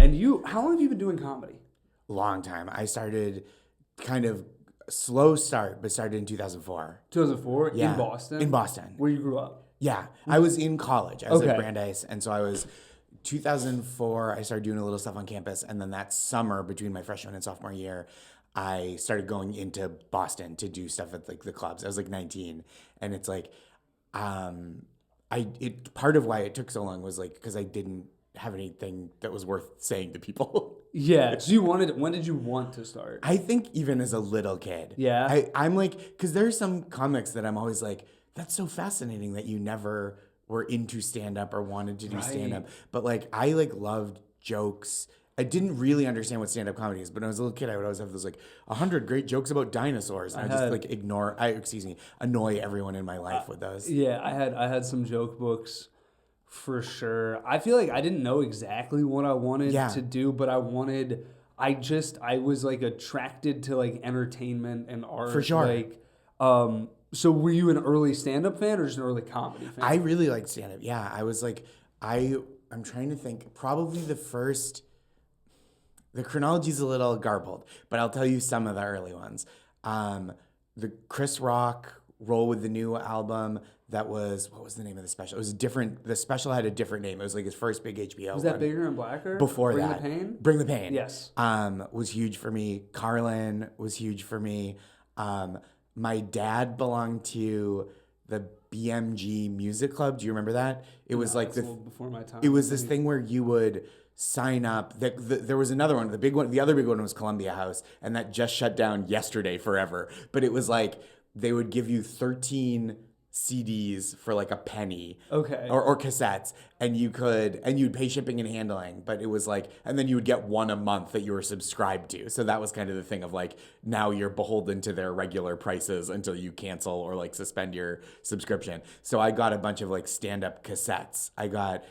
And how long have you been doing comedy? Long time. I started kind of slow start, but started in 2004. 2004? Yeah. In Boston? In Boston. Where you grew up? Yeah. I was in college. I was Okay. at Brandeis. And so I was 2004, I started doing a little stuff on campus. And then that summer between my freshman and sophomore year, I started going into Boston to do stuff at like the clubs. I was like 19. And it's like, part of why it took so long was like, because I didn't have anything that was worth saying to people. Yeah. So when did you want to start? I think even as a little kid. Yeah. I'm like, because there's some comics that I'm always like, that's so fascinating that you never were into stand-up or wanted to do stand-up. But like, I like loved jokes. I didn't really understand what stand-up comedy is, but when I was a little kid, I would always have those like 100 great jokes about dinosaurs. And I just like annoy everyone in my life with those. Yeah, I had some joke books for sure. I feel like I didn't know exactly what I wanted to do, but I was like attracted to like entertainment and art. For sure. Like, so were you an early stand-up fan or just an early comedy fan? I really liked stand-up. Yeah, I was like, I'm trying to think. Probably the chronology's a little garbled, but I'll tell you some of the early ones. The Chris Rock Roll with the New album. That was, what was the name of the special? It was different. The special had a different name. It was like his first big HBO. Was that Bigger and Blacker? Before Bring that. the Pain? Bring the Pain. Yes. Was huge for me. Carlin was huge for me. My dad belonged to the BMG Music Club. Do you remember that? It was like a little before my time. It was this thing where you would sign up. There was another one. The other big one was Columbia House, and that just shut down yesterday forever. But it was like they would give you 13 CDs for like a penny. Okay. Or cassettes, and you'd pay shipping and handling, but it was like, and then you would get one a month that you were subscribed to. So that was kind of the thing of like, now you're beholden to their regular prices until you cancel or like suspend your subscription. So I got a bunch of like stand-up cassettes.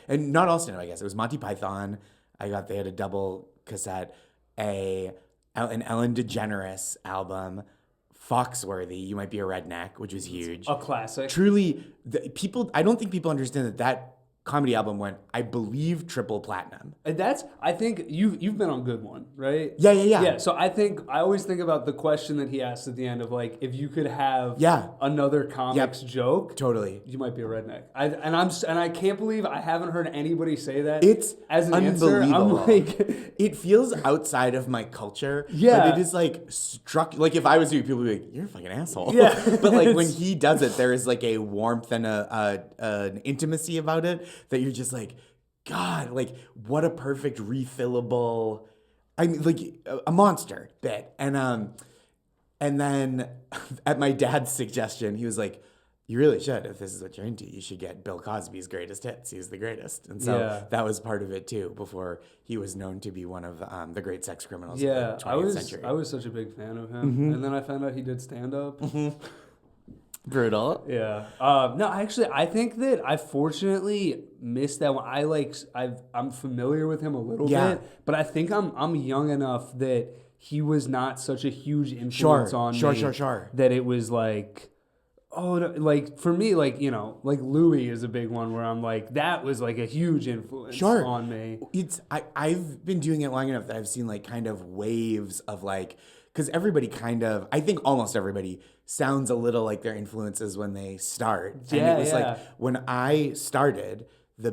And not all stand-up, I guess. It was Monty Python. They had a double cassette, an Ellen DeGeneres album, Foxworthy, You Might Be a Redneck, which was huge. A classic. Truly, I don't think people understand that comedy album went, I believe, triple platinum. And I think you've been on Good One, right? Yeah. Yeah, so I always think about the question that he asked at the end of like, if you could have another comic's joke, totally, you might be a redneck. I can't believe I haven't heard anybody say that. It's as an unbelievable. Answer. I'm like, it feels outside of my culture. Yeah, but it is like struck. Like if I was you, people would be like, "You're a fucking asshole." Yeah, but like when he does it, there is like a warmth and an intimacy about it that you're just like, God, like what a perfect refillable. I mean, like a monster bit. And then at my dad's suggestion, he was like, you really should, if this is what you're into, you should get Bill Cosby's Greatest Hits. He's the greatest. And so that was part of it too, before he was known to be one of the great sex criminals of the 20th century. I was such a big fan of him. And then I found out he did stand-up. Brutal. Yeah. No, actually, I think that I fortunately missed that one. I'm familiar with him a little bit, but I think I'm young enough that he was not such a huge influence on me. Sure. That it was like, oh, no, like for me, like, you know, like Louis is a big one where I'm like, that was like a huge influence on me. I've been doing it long enough that I've seen like kind of waves of like, because everybody I think almost everybody sounds a little like their influences when they start. And it was like when I started, the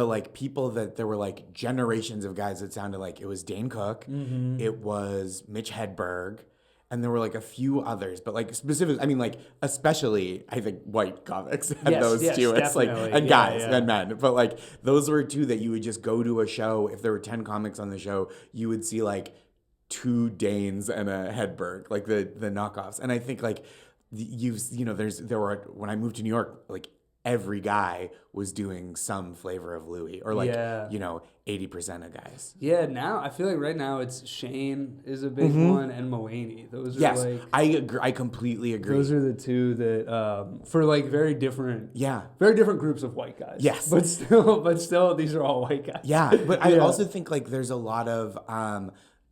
like people that there were like generations of guys that sounded like it was Dane Cook, it was Mitch Hedberg, and there were like a few others, but like specific, I mean like especially I think white comics had those two. It's like and guys and men. But like those were two that you would just go to a show. If there were 10 comics on the show, you would see like 2 Danes and a Hedberg, like the knockoffs. And I think like there were when I moved to New York, like every guy was doing some flavor of Louis, or like 80% of guys. Yeah, now I feel like right now it's Shane is a big one and Mulaney. Those are like I agree. I completely agree. Those are the two that for like very different groups of white guys. Yes, but still, these are all white guys. Yeah, but I also think like there's a lot of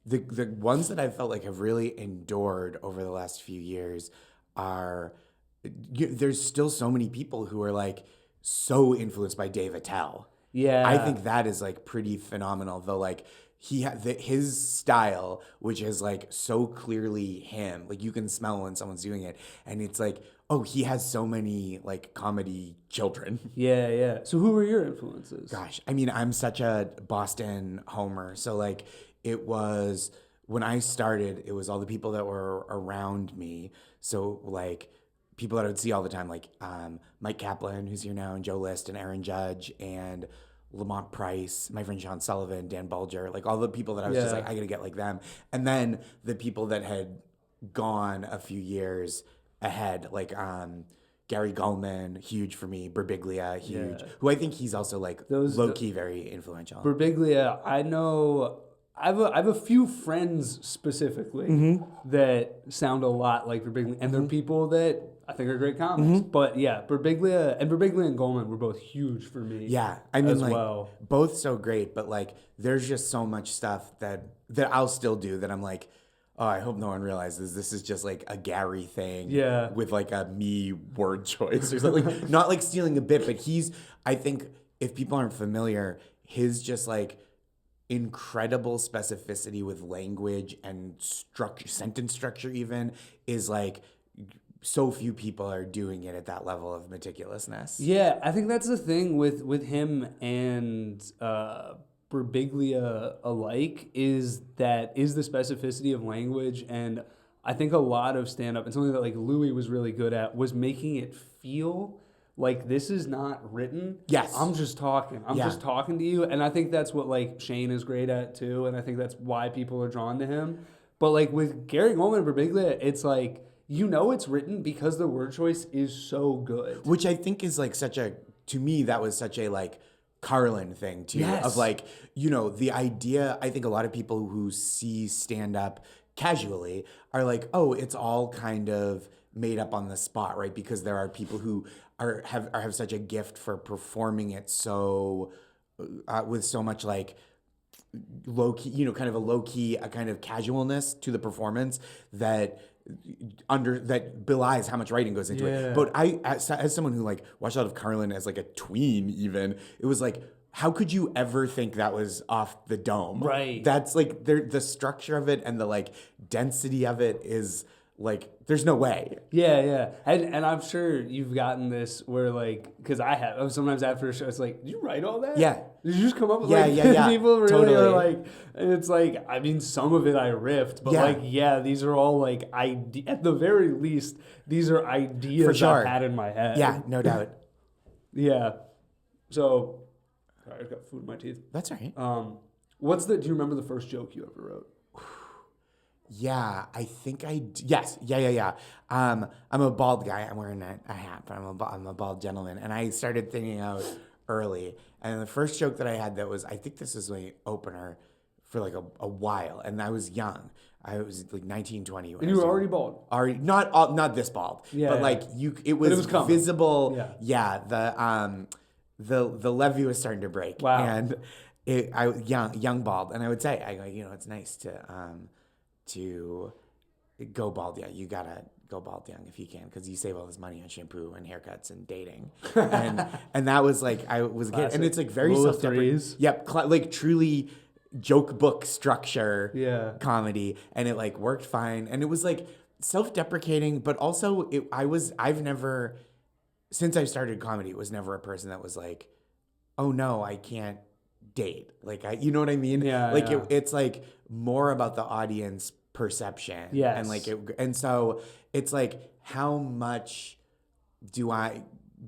the ones that I felt like have really endured over the last few years are there's still so many people who are like so influenced by Dave Attell. Yeah. I think that is like pretty phenomenal, though. Like his style, which is like so clearly him, like you can smell when someone's doing it, and it's like, oh, he has so many like comedy children. Yeah, yeah. So who were your influences? Gosh, I mean, I'm such a Boston homer, so like it was when I started, it was all the people that were around me. So like people that I would see all the time, like Mike Kaplan, who's here now, and Joe List, and Aaron Judge, and Lamont Price, my friend Sean Sullivan, Dan Bulger, like all the people that I was just like, I gotta get like them. And then the people that had gone a few years ahead, like Gary Gulman, huge for me, Birbiglia, huge, who I think he's also like low-key very influential. Birbiglia, I know... I have a few friends specifically that sound a lot like Birbiglia, and they're people that I think are great comics. But yeah, Birbiglia and Goldman were both huge for me. Yeah, I mean, as like well. Both so great, but like there's just so much stuff that I'll still do that I'm like, oh, I hope no one realizes this is just like a Gary thing. Yeah. With like a me word choice or something. Not like stealing a bit, but I think if people aren't familiar, his just like incredible specificity with language and structure, sentence structure even, is like so few people are doing it at that level of meticulousness. Yeah, I think that's the thing with him and Birbiglia alike is the specificity of language. And I think a lot of stand-up, and something that like Louis was really good at, was making it feel like this is not written. Yes. I'm just talking. I'm just talking to you. And I think that's what like Shane is great at too. And I think that's why people are drawn to him. But like with Gary Goldman and Birbiglia, it's like, you know it's written because the word choice is so good. Which I think is like to me, that was such a like Carlin thing too. Yes. Of like, you know, the idea, I think a lot of people who see stand-up casually are like, oh, it's all kind of made up on the spot, right? Because there are people who have such a gift for performing it so with so much like low key, you know, kind of a low key, a kind of casualness to the performance that belies how much writing goes into it. But I, as someone who like watched a lot of Carlin as like a tween, even, it was like, how could you ever think that was off the dome? Right. That's like the structure of it and the like density of it is like, there's no way. Yeah. And I'm sure you've gotten this where like, because I have, sometimes after a show, it's like, did you write all that? Yeah. Did you just come up with yeah. people really totally. are like, and it's like, I mean, some of it I riffed, but like, these are all like, at the very least, these are ideas For sure. I've had in my head. Yeah, no doubt. Yeah. So, sorry, I've got food in my teeth. That's all right. Do you remember the first joke you ever wrote? Yeah, I think yes. Yeah. I'm a bald guy. I'm wearing a hat, but I'm a bald gentleman. And I started thinking out early. And the first joke that I had that was, I think this is my opener for like a while. And I was young. I was like 19, 20. And you were already bald? Already, not this bald. Yeah. But like it was visible. Yeah. The levee was starting to break. Wow. And I was young bald. And I would say, I go, you know, it's nice to go bald. Yeah, you gotta go bald young if you can, because you save all this money on shampoo and haircuts and dating. And that was like, I was a kid. And it's like very self-deprecating. Yep, like truly joke book structure comedy. And it like worked fine. And it was like self-deprecating, but also I've never, since I started comedy, it was never a person that was like, oh no, I can't date. Like, you know what I mean? It's like more about the audience perception. Yes. And like and so it's like, how much do I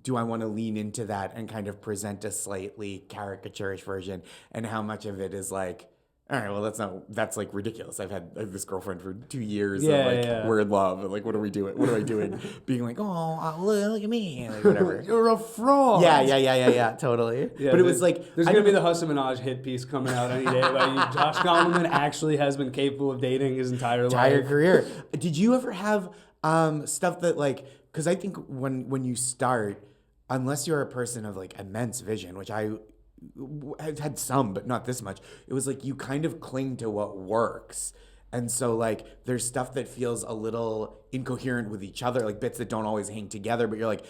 want to lean into that and kind of present a slightly caricaturish version, and how much of it is like, all right, well, that's like ridiculous. I've had this girlfriend for 2 years. We're in love. And like, what are we doing? What am I doing? Being like, oh, look at me. Like, whatever. You're a fraud. Yeah, totally. Yeah, but it was like, there's going to be the Hassan Minaj hit piece coming out any day. Like, Josh Gondelman actually has been capable of dating his entire career. Did you ever have stuff that like, because I think when you start, unless you're a person of like immense vision, which I've had some, but not this much. It was like you kind of cling to what works. And so like there's stuff that feels a little incoherent with each other, like bits that don't always hang together, but you're like,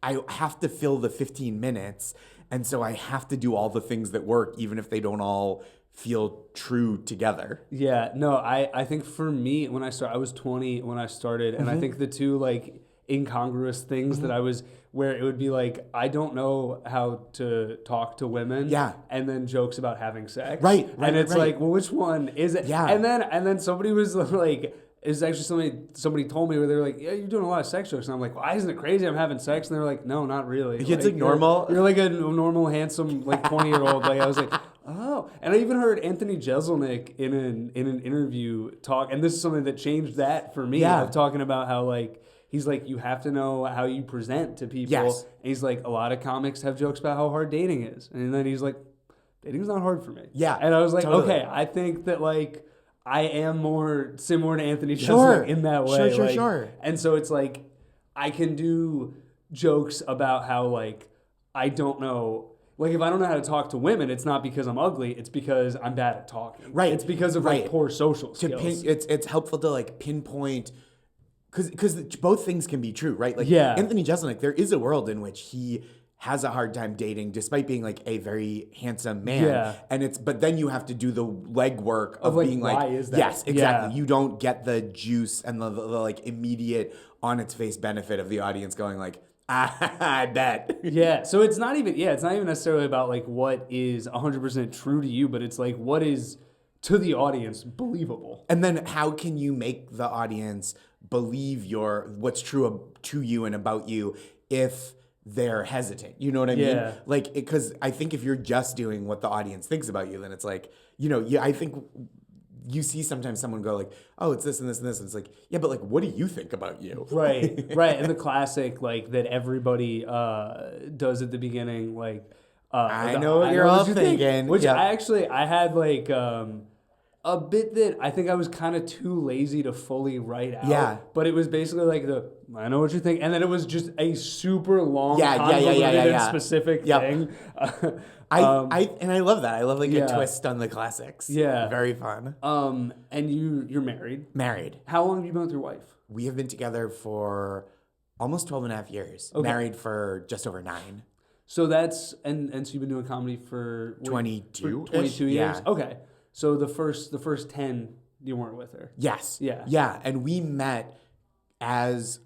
I have to fill the 15 minutes. And so I have to do all the things that work, even if they don't all feel true together. Yeah, no, I think for me, when I started, I was 20 when I started, and I think the two like incongruous things that I was, where it would be like, I don't know how to talk to women, and then jokes about having sex, right, and it's like, well, which one is it? And then somebody was like, it's actually somebody told me where they were like, yeah, you're doing a lot of sex jokes, and I'm like, why isn't it crazy I'm having sex? And they're like, no, not really. It's like normal. You're like a normal, handsome, like 20-year-old. Like I was like, oh, and I even heard Anthony Jeselnik in an interview talk, and this is something that changed that for me. Of talking about how like he's like, you have to know how you present to people. Yes. And he's like, a lot of comics have jokes about how hard dating is, and then he's like, dating's not hard for me. Yeah, and I was like, totally. okay, I think that like I am more similar to Anthony Jeselnik in that way. Sure. And so it's like I can do jokes about how like I don't know. Like, if I don't know how to talk to women, it's not because I'm ugly. It's because I'm bad at talking. Right. It's because of, like, poor social skills. It's helpful to, like, pinpoint... Because both things can be true, right? Like, Anthony Jeselnik, there is a world in which he has a hard time dating despite being, like, a very handsome man. Yeah. But then you have to do the legwork of like, being like... why is that? Yes, exactly. Yeah. You don't get the juice and the like, immediate on-its-face benefit of the audience going, like... I bet. Yeah. So it's not even necessarily about like what is 100% true to you, but it's like what is to the audience believable. And then how can you make the audience believe what's true to you and about you if they're hesitant? You know what I mean? Like, because I think if you're just doing what the audience thinks about you, then it's like, I think you see sometimes someone go like, oh, it's this and this and this. And it's like, yeah, but like, what do you think about you? Right. And the classic, like, that everybody does at the beginning, like, I know what you're all thinking. Which I had like a bit that I think I was kind of too lazy to fully write out. Yeah. But it was basically like I know what you think. And then it was just a super long, convoluted, specific thing. I love that. I love like a twist on the classics. Yeah. Very fun. And you're married? Married. How long have you been with your wife? We have been together for almost 12 and a half years. Okay. Married for just over 9. So that's, and so you've been doing comedy for 22 years? Yeah. Okay. So the first 10, you weren't with her? Yes. Yeah. Yeah. And we met at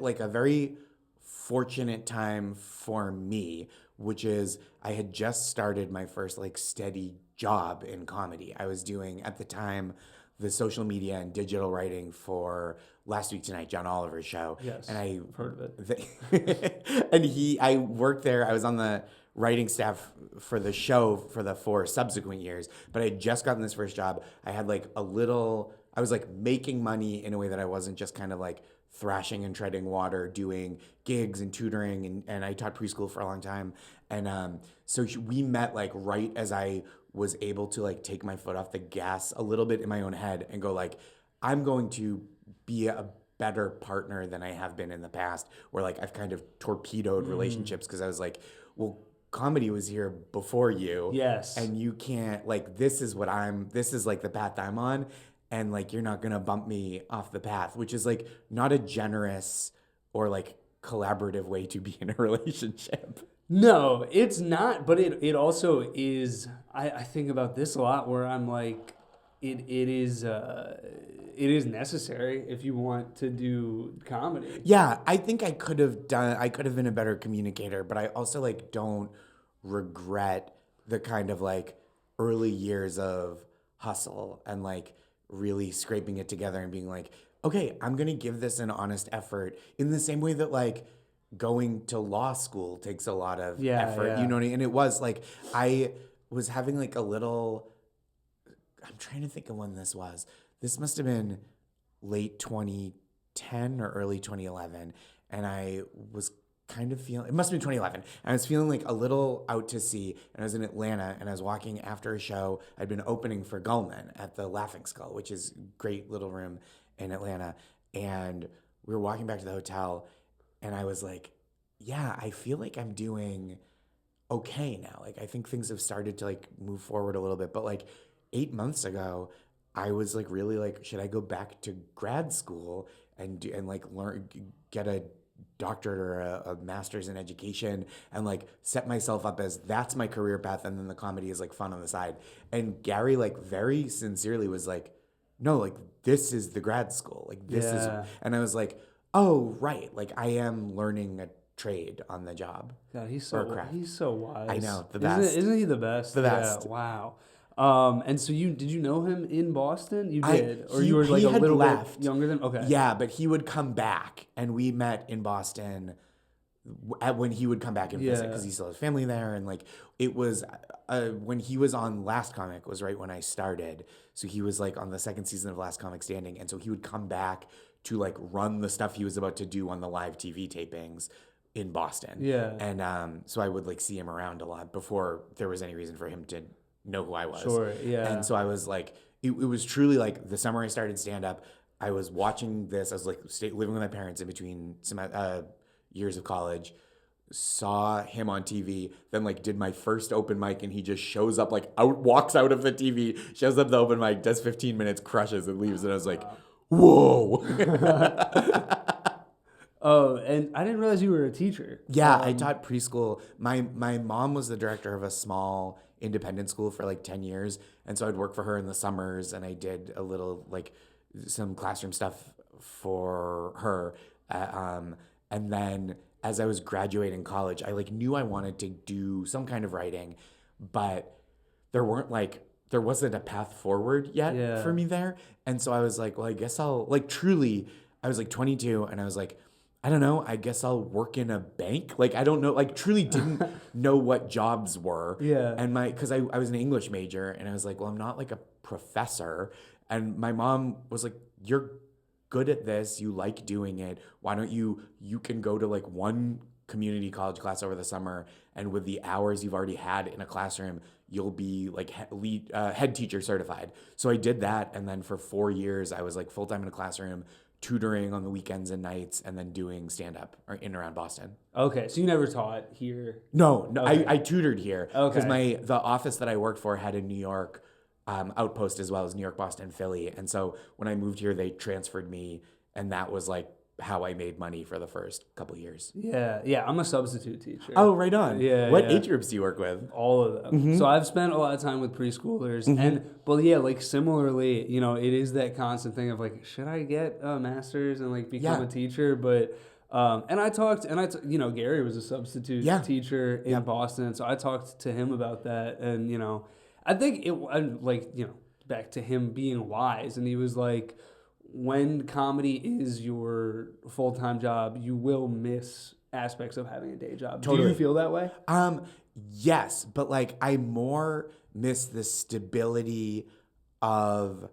like a very fortunate time for me, which is I had just started my first like steady job in comedy. I was doing at the time the social media and digital writing for Last Week Tonight, John Oliver's show. Yes, and I've heard of it. And I worked there. I was on the writing staff for the show for the 4 subsequent years, but I had just gotten this first job. I had like I was like making money in a way that I wasn't just kind of like thrashing and treading water, doing gigs and tutoring, and I taught preschool for a long time. And so we met like right as I was able to like take my foot off the gas a little bit in my own head and go like, I'm going to be a better partner than I have been in the past, where like I've kind of torpedoed relationships because I was like, well, comedy was here before you. Yes. And you can't, like, this is like the path I'm on, and like you're not gonna bump me off the path, which is like not a generous or like collaborative way to be in a relationship. No, it's not, but it also is. I think about this a lot, where I'm like, it is necessary if you want to do comedy. Yeah, I think I could have been a better communicator, but I also like don't regret the kind of like early years of hustle and like really scraping it together and being like, okay, I'm gonna give this an honest effort, in the same way that like going to law school takes a lot of effort. Yeah. You know what I mean? And it was like, I was having like I'm trying to think of when this was. This must have been late 2010 or early 2011. And I was kind of feeling, it must have been 2011. And I was feeling like a little out to sea. And I was in Atlanta and I was walking after a show. I'd been opening for Gullman at the Laughing Skull, which is a great little room in Atlanta. And we were walking back to the hotel. And I was like, yeah, I feel like I'm doing okay now. Like, I think things have started to like move forward a little bit. But like 8 months ago, I was like really like, should I go back to grad school and like get a doctorate or a master's in education and like set myself up as that's my career path, and then the comedy is like fun on the side. And Gary like very sincerely was like, no, like this is the grad school, like this is, and I was like, oh right, like I am learning a trade on the job. God, he's so wise. I know, the best. Isn't he the best? The best. Yeah, wow. And so did you know him in Boston? You did, or you were like a little bit younger than? Okay. Yeah, but he would come back, and we met in Boston when he would come back and visit because he still has family there, and like it was when he was on Last Comic was right when I started, so he was like on the second season of Last Comic Standing, and so he would come back to like run the stuff he was about to do on the live TV tapings in Boston. Yeah, and so I would like see him around a lot before there was any reason for him to know who I was. Sure, yeah. And so I was like, it was truly like the summer I started stand up, I was watching this. I was like living with my parents in between some years of college, saw him on TV, then like did my first open mic, and he just shows up, like walks out of the TV, shows up the open mic, does 15 minutes, crushes, and leaves. And I was like, whoa. Oh, and I didn't realize you were a teacher. Yeah, I taught preschool. My mom was the director of a small independent school for like 10 years. And so I'd work for her in the summers, and I did a little like some classroom stuff for her. And then as I was graduating college, I like knew I wanted to do some kind of writing, but there wasn't a path forward yet for me there. And so I was like, well, I guess I'll like truly, I was like 22, and I was like, I don't know, I guess I'll work in a bank. Like, I don't know, like truly didn't know what jobs were. Yeah. And because I was an English major, and I was like, well, I'm not like a professor. And my mom was like, you're good at this, you like doing it. Why don't you can go to like one community college class over the summer, and with the hours you've already had in a classroom, you'll be like head teacher certified. So I did that. And then for 4 years, I was like full-time in a classroom, tutoring on the weekends and nights, and then doing stand-up in and around Boston. Okay, so you never taught here? No, okay. I tutored here because okay. the office that I worked for had a New York outpost as well as New York, Boston, Philly. And so when I moved here, they transferred me, and that was like how I made money for the first couple of years. Yeah, I'm a substitute teacher. Oh, right on. Yeah. What age groups do you work with? All of them. Mm-hmm. So I've spent a lot of time with preschoolers, but yeah, like similarly, it is that constant thing of like, should I get a master's and like become a teacher? But Gary was a substitute teacher in Boston, so I talked to him about that, and I think back to him being wise, and he was like, when comedy is your full-time job, you will miss aspects of having a day job. Totally. Do you feel that way? Yes, but like I more miss the stability of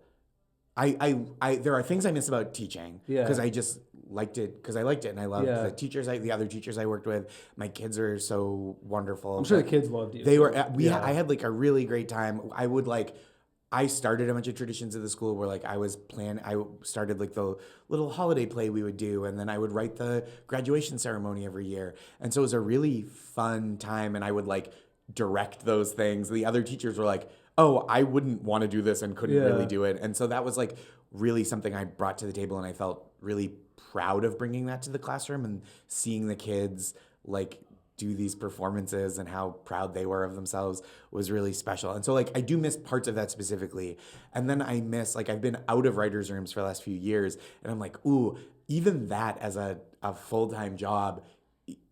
there are things I miss about teaching because I just liked it and I loved the teachers, the other teachers I worked with. My kids are so wonderful. I'm sure the kids loved you. They were. I had like a really great time. I started a bunch of traditions at the school where like I started like the little holiday play we would do, and then I would write the graduation ceremony every year. And so it was a really fun time, and I would like direct those things. The other teachers were like, oh, I wouldn't want to do this and couldn't really do it. And so that was like really something I brought to the table, and I felt really proud of bringing that to the classroom and seeing the kids like do these performances and how proud they were of themselves was really special. And so like I do miss parts of that specifically. And then I miss, like, I've been out of writers' rooms for the last few years, and I'm like, ooh, even that as a full-time job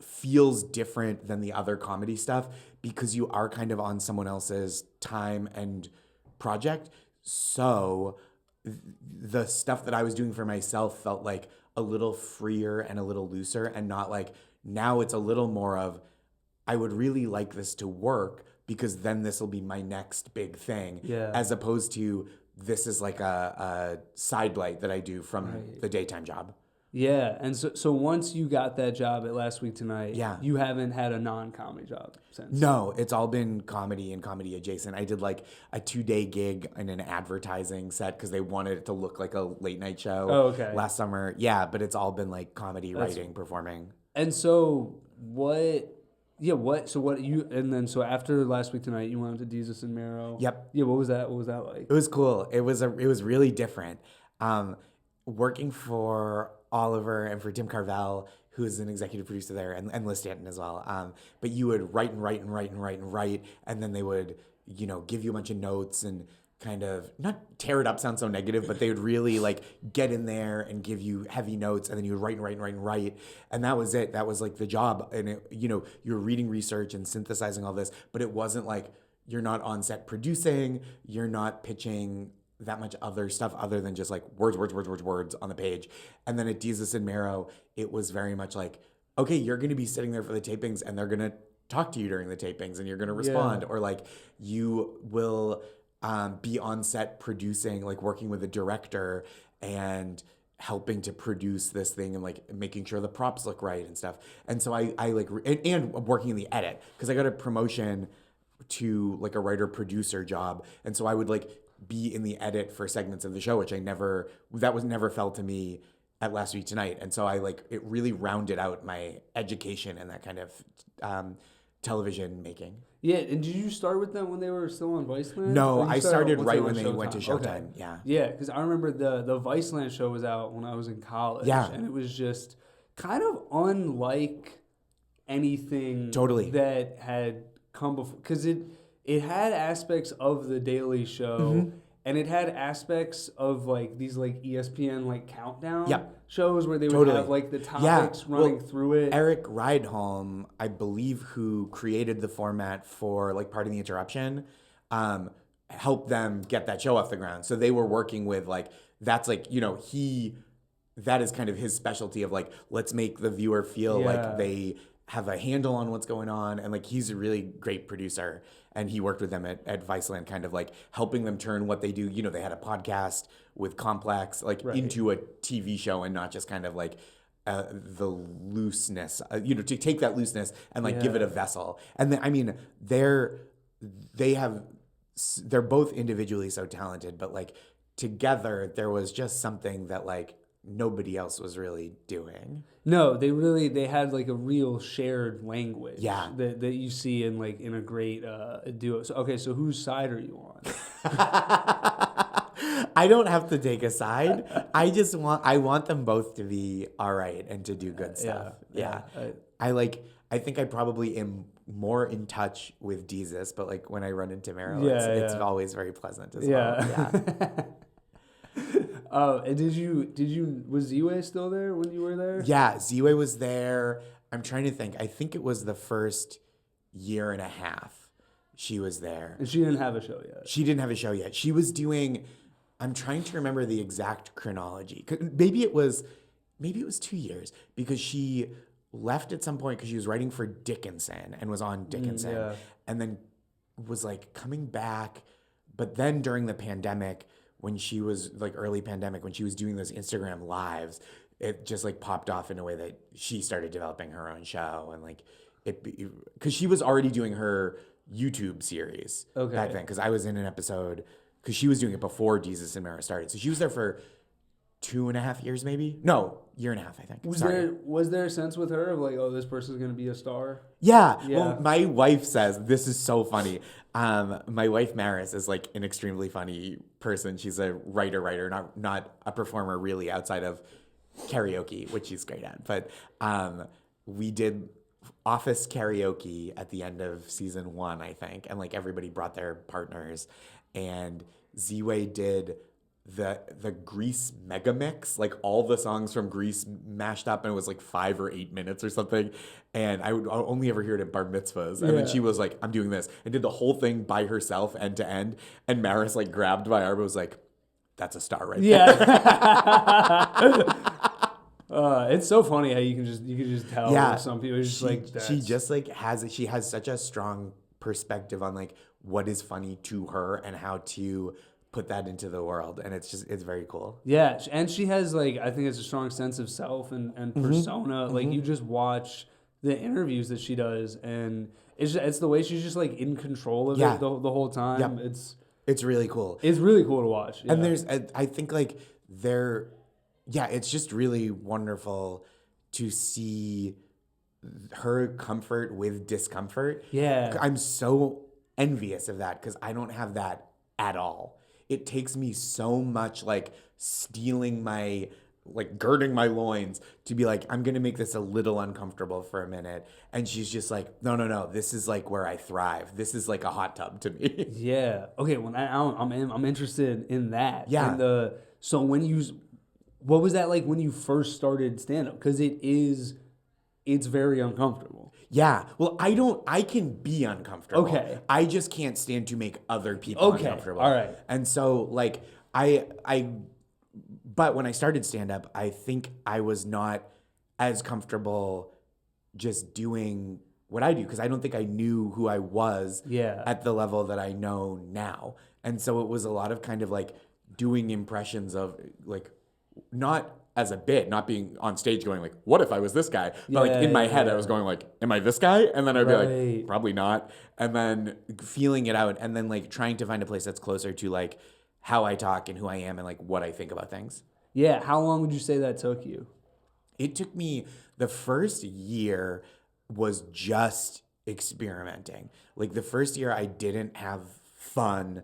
feels different than the other comedy stuff because you are kind of on someone else's time and project. So the stuff that I was doing for myself felt like a little freer and a little looser, and not like, now it's a little more of, I would really like this to work because then this will be my next big thing, as opposed to this is like a sidelight that I do from the daytime job. Yeah, and so once you got that job at Last Week Tonight, you haven't had a non-comedy job since? No, it's all been comedy and comedy adjacent. I did like a 2-day gig in an advertising set because they wanted it to look like a late night show last summer. Yeah, but it's all been like comedy, writing, performing. And so so after Last Week Tonight, you went to Desus and Mero. Yep. Yeah, what was that like? It was cool. It was really different. Working for Oliver and for Tim Carvel, who is an executive producer there, and Liz Stanton as well. But you would write, and then they would, give you a bunch of notes and kind of not tear it up sounds so negative, but they would really like get in there and give you heavy notes, and then you would write, and that was it. That was like the job, and it, you were reading research and synthesizing all this, but it wasn't like you're not on set producing, you're not pitching that much other stuff other than just like words on the page. And then at Desus and Mero, it was very much like, okay, you're going to be sitting there for the tapings, and they're going to talk to you during the tapings, and you're going to respond, or like you will be on set producing, like working with a director and helping to produce this thing and like making sure the props look right and stuff. And so I like, and working in the edit, because I got a promotion to like a writer producer job. And so I would like be in the edit for segments of the show, which that was never felt to me at Last Week Tonight. And so it really rounded out my education and that kind of television making. Yeah, and did you start with them when they were still on Viceland? No, I started right when they went to Showtime. Okay. Yeah. Yeah, because I remember the Viceland show was out when I was in college. Yeah. And it was just kind of unlike anything that had come before. Because it had aspects of The Daily Show, and it had aspects of like these like ESPN like countdown shows where they would have like the topics running through it. Eric Rydholm, I believe, who created the format for like Pardon the Interruption, helped them get that show off the ground. So they were working with like, that's like, that is kind of his specialty of like, let's make the viewer feel like they have a handle on what's going on. And like, he's a really great producer, and he worked with them at Viceland, kind of like helping them turn what they do. They had a podcast with Complex, like into a TV show, and not just kind of like the looseness, to take that looseness and like give it a vessel. And then, I mean, they're both individually so talented, but like together there was just something that like nobody else was really doing. No, they had like a real shared language. Yeah. That you see in like in a great duo. So, okay, so whose side are you on? I don't have to take a side. I want them both to be all right and to do good stuff. Yeah. I think I probably am more in touch with Desus, but like when I run into Mero, it's always very pleasant as well. Yeah. And was Ziwe still there when you were there? Yeah, Ziwe was there. I'm trying to think. I think it was the first year and a half she was there. And she didn't have a show yet. She didn't have a show yet. She was doing, I'm trying to remember the exact chronology. Maybe it was 2 years, because she left at some point because she was writing for Dickinson and was on Dickinson, and then was like coming back. But then during the pandemic, when she was like early pandemic, when she was doing those Instagram lives, it just like popped off in a way that she started developing her own show, and like because she was already doing her YouTube series back then. Because I was in an episode, because she was doing it before Desus and Mero started, so she was there for 2.5 years, maybe. No, year and a half, I think. Was there a sense with her of like, oh, this person's gonna be a star? Yeah. Well, my wife says, this is so funny. My wife Maurice is like an extremely funny person. She's a writer, not a performer really outside of karaoke, which she's great at. But we did office karaoke at the end of season 1, I think, and like everybody brought their partners, and Ziwe did the Grease mega mix, like all the songs from Grease mashed up, and it was like 5 or 8 minutes or something. And I would only ever hear it at bar mitzvahs. And then she was like, I'm doing this, and did the whole thing by herself end to end. And Maurice like grabbed my arm and was like, that's a star right there. It's so funny how you can just tell some people are just she has such a strong perspective on like what is funny to her and how to put that into the world, and it's very cool. Yeah, and she has like, I think it's a strong sense of self and persona. Like you just watch the interviews that she does, and it's the way she's just like in control of it the whole time. Yep. It's really cool. It's really cool to watch. Yeah. And I think like it's just really wonderful to see her comfort with discomfort. Yeah. I'm so envious of that, because I don't have that at all. It takes me so much like stealing my like girding my loins to be like, I'm going to make this a little uncomfortable for a minute. And she's just like, no. This is like where I thrive. This is like a hot tub to me. Yeah. Okay. Well, I'm interested in that. Yeah. So what was that like when you first started stand up? Because it's very uncomfortable. Yeah. Well, I can be uncomfortable. Okay. I just can't stand to make other people uncomfortable. All right. And so like but when I started stand up, I think I was not as comfortable just doing what I do because I don't think I knew who I was at the level that I know now. And so it was a lot of kind of like doing impressions of like not as a bit, not being on stage going like, what if I was this guy? But like in my head, I was going like, am I this guy? And then I'd be like, probably not. And then feeling it out and then like trying to find a place that's closer to like how I talk and who I am and like what I think about things. Yeah. How long would you say that took you? It took me, the first year was just experimenting. Like the first year I didn't have fun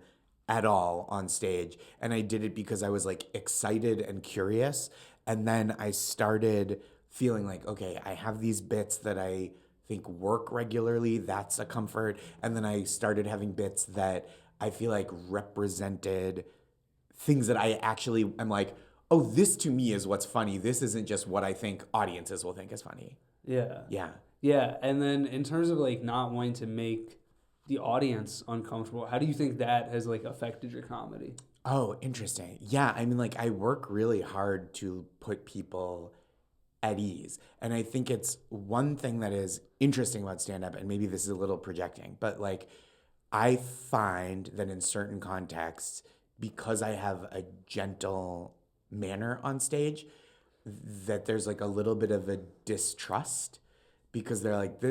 at all on stage. And I did it because I was like excited and curious. And then I started feeling like, okay, I have these bits that I think work regularly. That's a comfort. And then I started having bits that I feel like represented things that I actually am like, oh, this to me is what's funny. This isn't just what I think audiences will think is funny. Yeah. Yeah. Yeah. And then in terms of like not wanting to make the audience uncomfortable, how do you think that has like affected your comedy? Oh, interesting. Yeah. I mean, like I work really hard to put people at ease. And I think it's one thing that is interesting about stand-up, and maybe this is a little projecting, but like I find that in certain contexts, because I have a gentle manner on stage, that there's like a little bit of a distrust because they're like,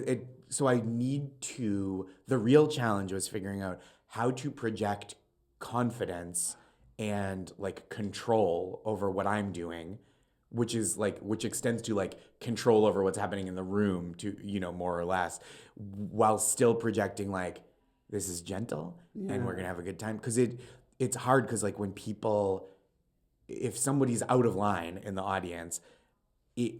so I need to, the real challenge was figuring out how to project confidence and like control over what I'm doing, which extends to like control over what's happening in the room to, more or less, while still projecting like, this is gentle and we're going to have a good time. Cause it's hard because like when people, if somebody's out of line in the audience,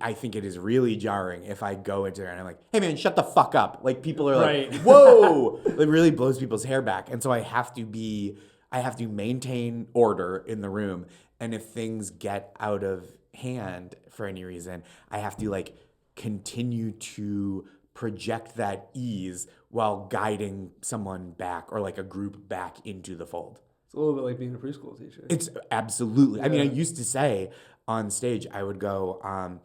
I think it is really jarring if I go into there and I'm like, hey man, shut the fuck up. Like people are like, whoa, it really blows people's hair back. And so I have to maintain order in the room. And if things get out of hand for any reason, I have to like continue to project that ease while guiding someone back or like a group back into the fold. It's a little bit like being a preschool teacher. It's absolutely. Yeah. I mean, I used to say on stage, I would go,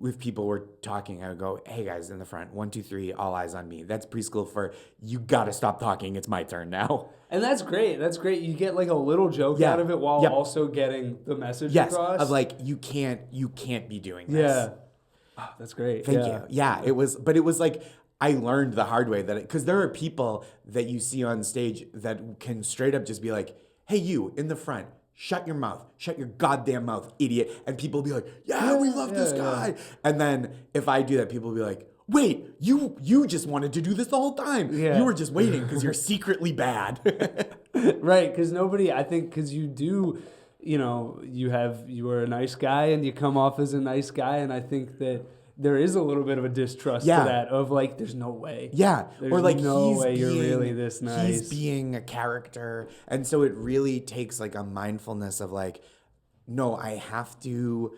if people were talking, I would go, hey guys in the front, 1, 2, 3, all eyes on me. That's preschool for you got to stop talking. It's my turn now. And that's great. That's great. You get like a little joke out of it while also getting the message across. Of like, you can't be doing this. Yeah. Oh, that's great. Thank you. Yeah, it was like, I learned the hard way that because there are people that you see on stage that can straight up just be like, hey, you in the front, shut your mouth, shut your goddamn mouth, idiot. And people will be like, yeah, we love this guy. Yeah. And then if I do that, people will be like, wait, you just wanted to do this the whole time. Yeah. You were just waiting because you're secretly bad. Right, because you do, you are a nice guy and you come off as a nice guy. And I think that there is a little bit of a distrust to that of like, there's no way. Yeah. There's no way you're really this nice. He's being a character. And so it really takes like a mindfulness of like, no, I have to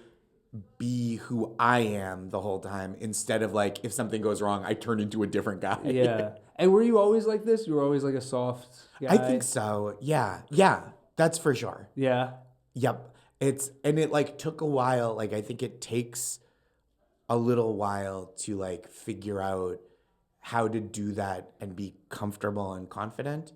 be who I am the whole time instead of like, if something goes wrong, I turn into a different guy. Yeah. And were you always like this? You were always like a soft guy? I think so. Yeah. Yeah. That's for sure. Yeah. Yep. It like took a while. Like I think it takes a little while to like figure out how to do that and be comfortable and confident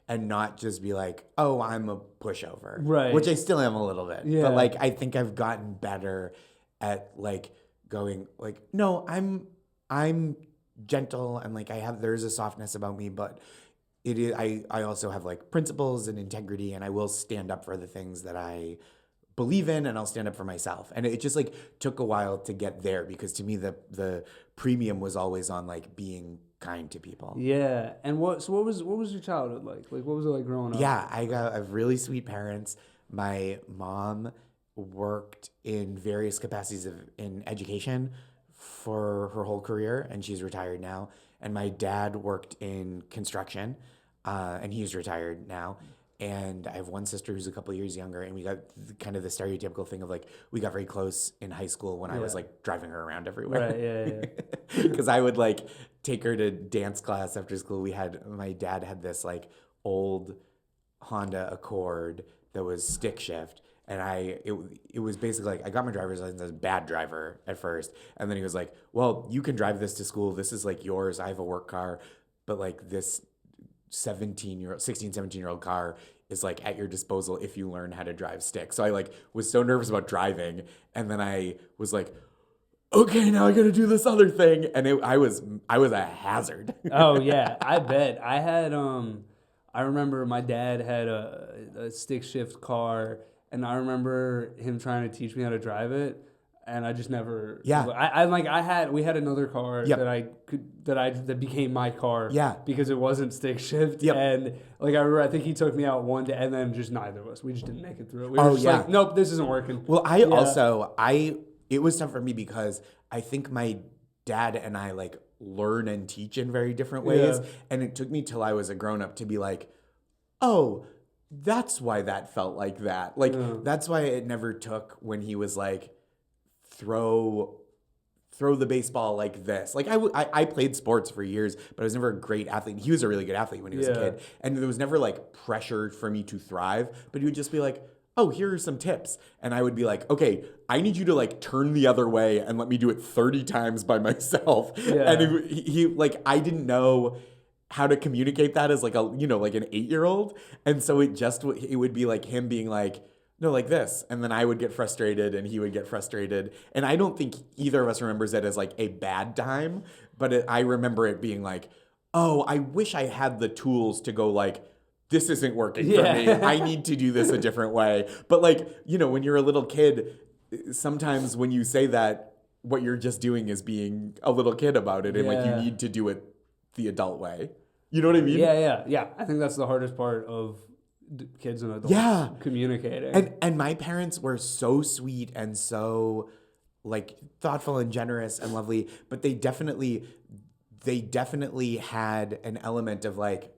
and not just be like, oh, I'm a pushover. Right. Which I still am a little bit. Yeah. But like, I think I've gotten better at like going like, no, I'm gentle and like there's a softness about me, but it is, I also have like principles and integrity and I will stand up for the things that I believe in and I'll stand up for myself. And it just like took a while to get there because to me the premium was always on like being kind to people. Yeah. And what was your childhood like? Like what was it like growing up? Yeah, I have really sweet parents. My mom worked in various capacities in education for her whole career, and she's retired now. And my dad worked in construction, and he's retired now. And I have one sister who's a couple of years younger, and we got kind of the stereotypical thing of like we got very close in high school when I was like driving her around everywhere. Right, yeah. Because I would like take her to dance class after school. My dad had this like old Honda Accord that was stick shift. And it was basically like I got my driver's license as a bad driver at first. And then he was like, well, you can drive this to school. This is like yours. I have a work car. But like this 17-year-old car is like at your disposal if you learn how to drive stick. So I like was so nervous about driving. And then I was like, okay, now I got to do this other thing. And I was a hazard. Oh yeah, I bet. I remember my dad had a stick shift car, and I remember him trying to teach me how to drive it, and I just never. Yeah. We had another car that became my car. Yeah. Because it wasn't stick shift. Yep. And like I remember, I think he took me out one day, and then just neither of us. We just didn't make it through it. We were just like, nope, this isn't working. Well, it was tough for me because I think my dad and I like learn and teach in very different ways. Yeah. And it took me till I was a grown up to be like, oh, that's why that felt like that. Like, that's why it never took when he was like, throw the baseball like this. Like I played sports for years, but I was never a great athlete. He was a really good athlete when he was a kid. And there was never like pressure for me to thrive, but he would just be like, oh, here are some tips. And I would be like, okay, I need you to like turn the other way and let me do it 30 times by myself. Yeah. And he like, I didn't know how to communicate that as like an 8-year-old. And so it would be like him being like, no, like this. And then I would get frustrated and he would get frustrated. And I don't think either of us remembers it as like a bad time, but I remember it being like, oh, I wish I had the tools to go like, this isn't working for me. I need to do this a different way. But like, when you're a little kid, sometimes when you say that, what you're just doing is being a little kid about it. And like, you need to do it the adult way. You know what I mean? Yeah. I think that's the hardest part of kids and adults communicating. And my parents were so sweet and so like thoughtful and generous and lovely, but they definitely had an element of like,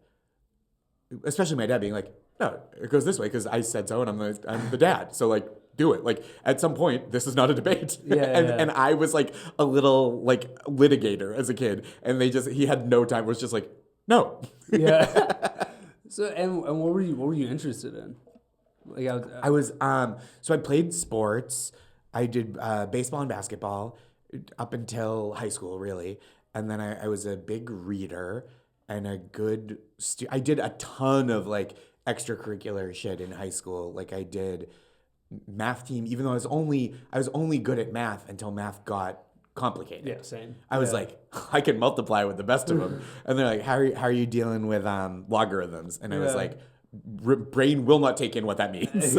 especially my dad being like, no, it goes this way because I said so and I'm the dad. So like, do it. Like at some point, this is not a debate. And I was like a little like litigator as a kid, and he had no time. Was just like, no. Yeah. So and what were you interested in? Like I was so I played sports. I did baseball and basketball up until high school, really, and then I was a big reader and a good. I did a ton of like extracurricular shit in high school. Like I did math team, even though I was only good at math until math got complicated. Yeah, same. I was like, I can multiply with the best of them. And they're like, how are you dealing with logarithms? And I was like, brain will not take in what that means.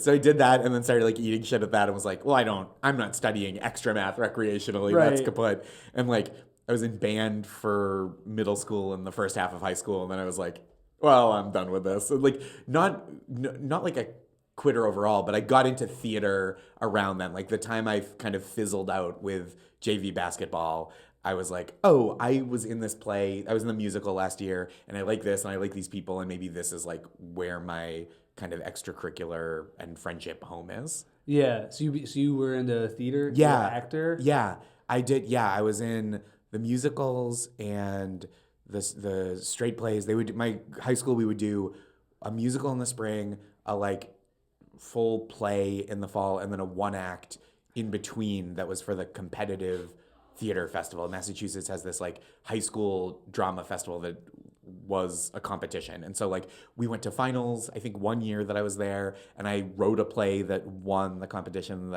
So I did that and then started like eating shit at that and was like, well, I'm not studying extra math recreationally. Right. That's kaput. And like, I was in band for middle school and the first half of high school. And then I was like, well, I'm done with this. So like, not like a quitter overall, but I got into theater around then. Like the time I kind of fizzled out with JV basketball, I was like, oh, I was in this play. I was in the musical last year and I like this and I like these people. And maybe this is like where my kind of extracurricular and friendship home is. Yeah. So you were into theater? Yeah. You were an actor? Yeah. I did. Yeah. I was in the musicals and the straight plays. My high school, we would do a musical in the spring, a like full play in the fall, and then a one act in between that was for the competitive theater festival. Massachusetts has this like high school drama festival that was a competition. And so like we went to finals, I think one year that I was there, and I wrote a play that won the competition.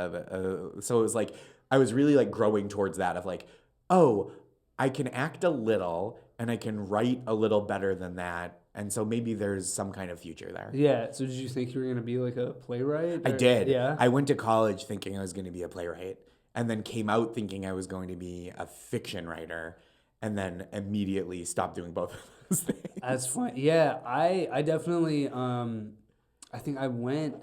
So it was like, I was really like growing towards that of like, oh, I can act a little and I can write a little better than that. And so maybe there's some kind of future there. Yeah. So did you think you were going to be like a playwright? I did. Yeah. I went to college thinking I was going to be a playwright and then came out thinking I was going to be a fiction writer and then immediately stopped doing both of those things. That's fun. Yeah. I definitely, I think I went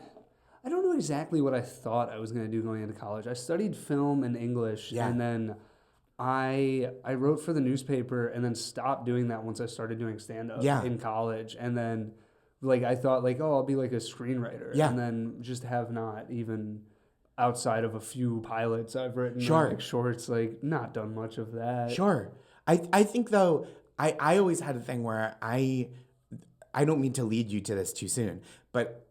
I don't know exactly what I thought I was going to do going into college. I studied film and English, and then I wrote for the newspaper, and then stopped doing that once I started doing stand-up in college. And then, like, I thought, like, oh, I'll be, like, a screenwriter. And then just have not even, outside of a few pilots I've written, like, shorts, like, not done much of that. Sure. I think, though, I always had a thing where I don't mean to lead you to this too soon, but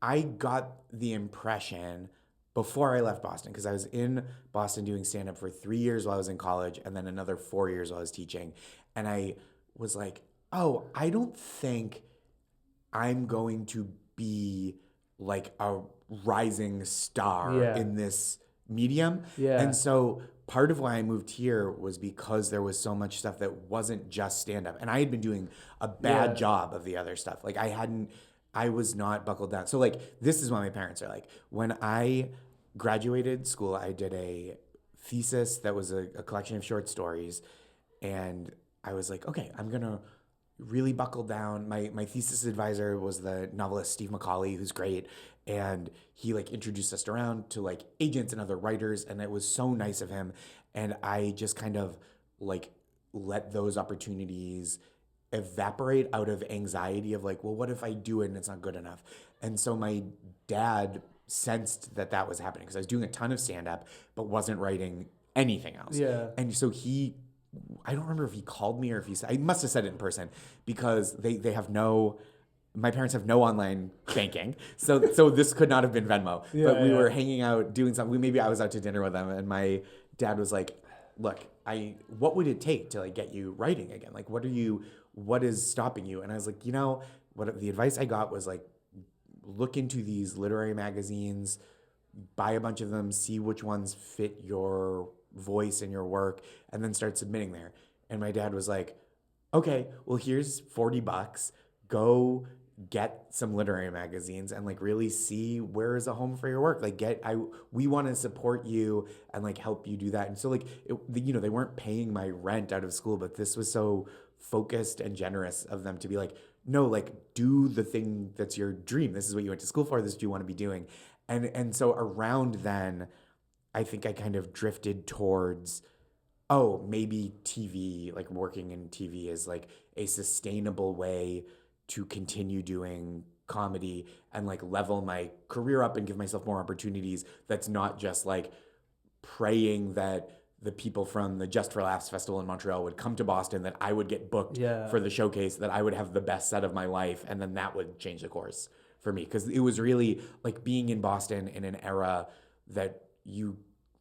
I got the impression before I left Boston, because I was in Boston doing stand-up for 3 years while I was in college, and then another 4 years while I was teaching. And I was like, oh, I don't think I'm going to be like a rising star in this medium. And so part of why I moved here was because there was so much stuff that wasn't just stand-up. And I had been doing a bad job of the other stuff. Like I was not buckled down. So like, this is what my parents are like. When I graduated school, I did a thesis that was a collection of short stories. And I was like, okay, I'm going to really buckle down. My thesis advisor was the novelist Steve McCauley, who's great. And he like introduced us around to like agents and other writers. And it was so nice of him. And I just kind of like let those opportunities evaporate out of anxiety of like, well, what if I do it and it's not good enough? And so my dad sensed that was happening, because I was doing a ton of stand-up but wasn't writing anything else. And so I don't remember if he called me or if I must have said it in person, because they have my parents have no online banking. So this could not have been Venmo. But we were hanging out doing something. Maybe I was out to dinner with them, and my dad was like, look, what would it take to like get you writing again? Like, what is stopping you? And I was like, what the advice I got was like, look into these literary magazines, buy a bunch of them, see which ones fit your voice and your work, and then start submitting there. And my dad was like, okay, well, here's $40. Go get some literary magazines and like really see where is a home for your work. Like we want to support you and like help you do that. And so like, they weren't paying my rent out of school, but this was so focused and generous of them to be like, no, like do the thing that's your dream. This is what you went to school for. This is what you want to be doing. And so around then, I think I kind of drifted towards, oh, maybe TV, like working in TV is like a sustainable way to continue doing comedy and like level my career up and give myself more opportunities. That's not just like praying that the people from the Just for Laughs Festival in Montreal would come to Boston, that I would get booked for the showcase, that I would have the best set of my life, and then that would change the course for me. Because it was really like being in Boston in an era that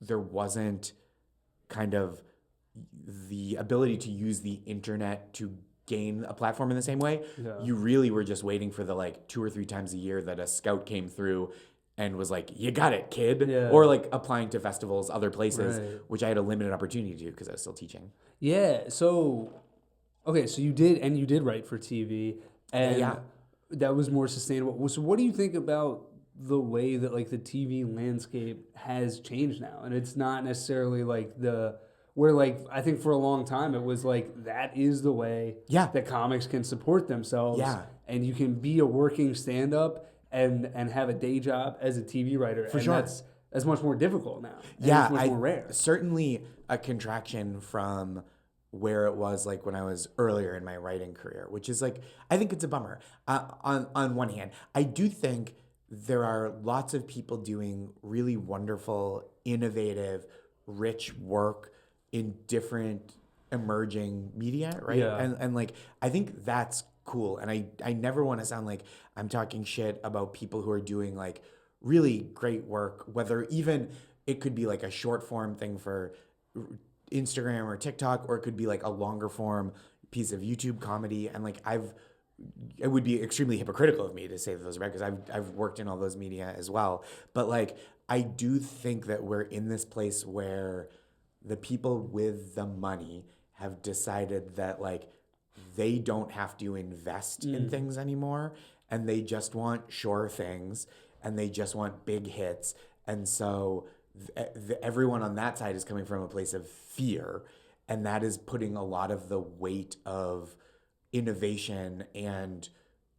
there wasn't kind of the ability to use the internet to gain a platform in the same way. You really were just waiting for the like 2 or 3 times a year that a scout came through and was like, you got it, kid. Or like applying to festivals, other places, which I had a limited opportunity to do because I was still teaching. So you did write for TV, and that was more sustainable. So what do you think about the way that like the TV landscape has changed now? And it's not necessarily like where like I think for a long time it was like that is the way that comics can support themselves. And you can be a working stand-up and have a day job as a TV writer. For sure. That's much more difficult now. And it's much more rare. Certainly a contraction from where it was like when I was earlier in my writing career, which is like, I think it's a bummer. On one hand, I do think there are lots of people doing really wonderful, innovative, rich work in different emerging media, right? And like, I think that's cool. And I never want to sound like I'm talking shit about people who are doing like really great work, whether even it could be like a short form thing for Instagram or TikTok, or it could be like a longer form piece of YouTube comedy. And like it would be extremely hypocritical of me to say that those are bad, because I've worked in all those media as well. But like, I do think that we're in this place where the people with the money have decided that like they don't have to invest in things anymore, and they just want sure things, and they just want big hits. And so everyone on that side is coming from a place of fear, and that is putting a lot of the weight of innovation and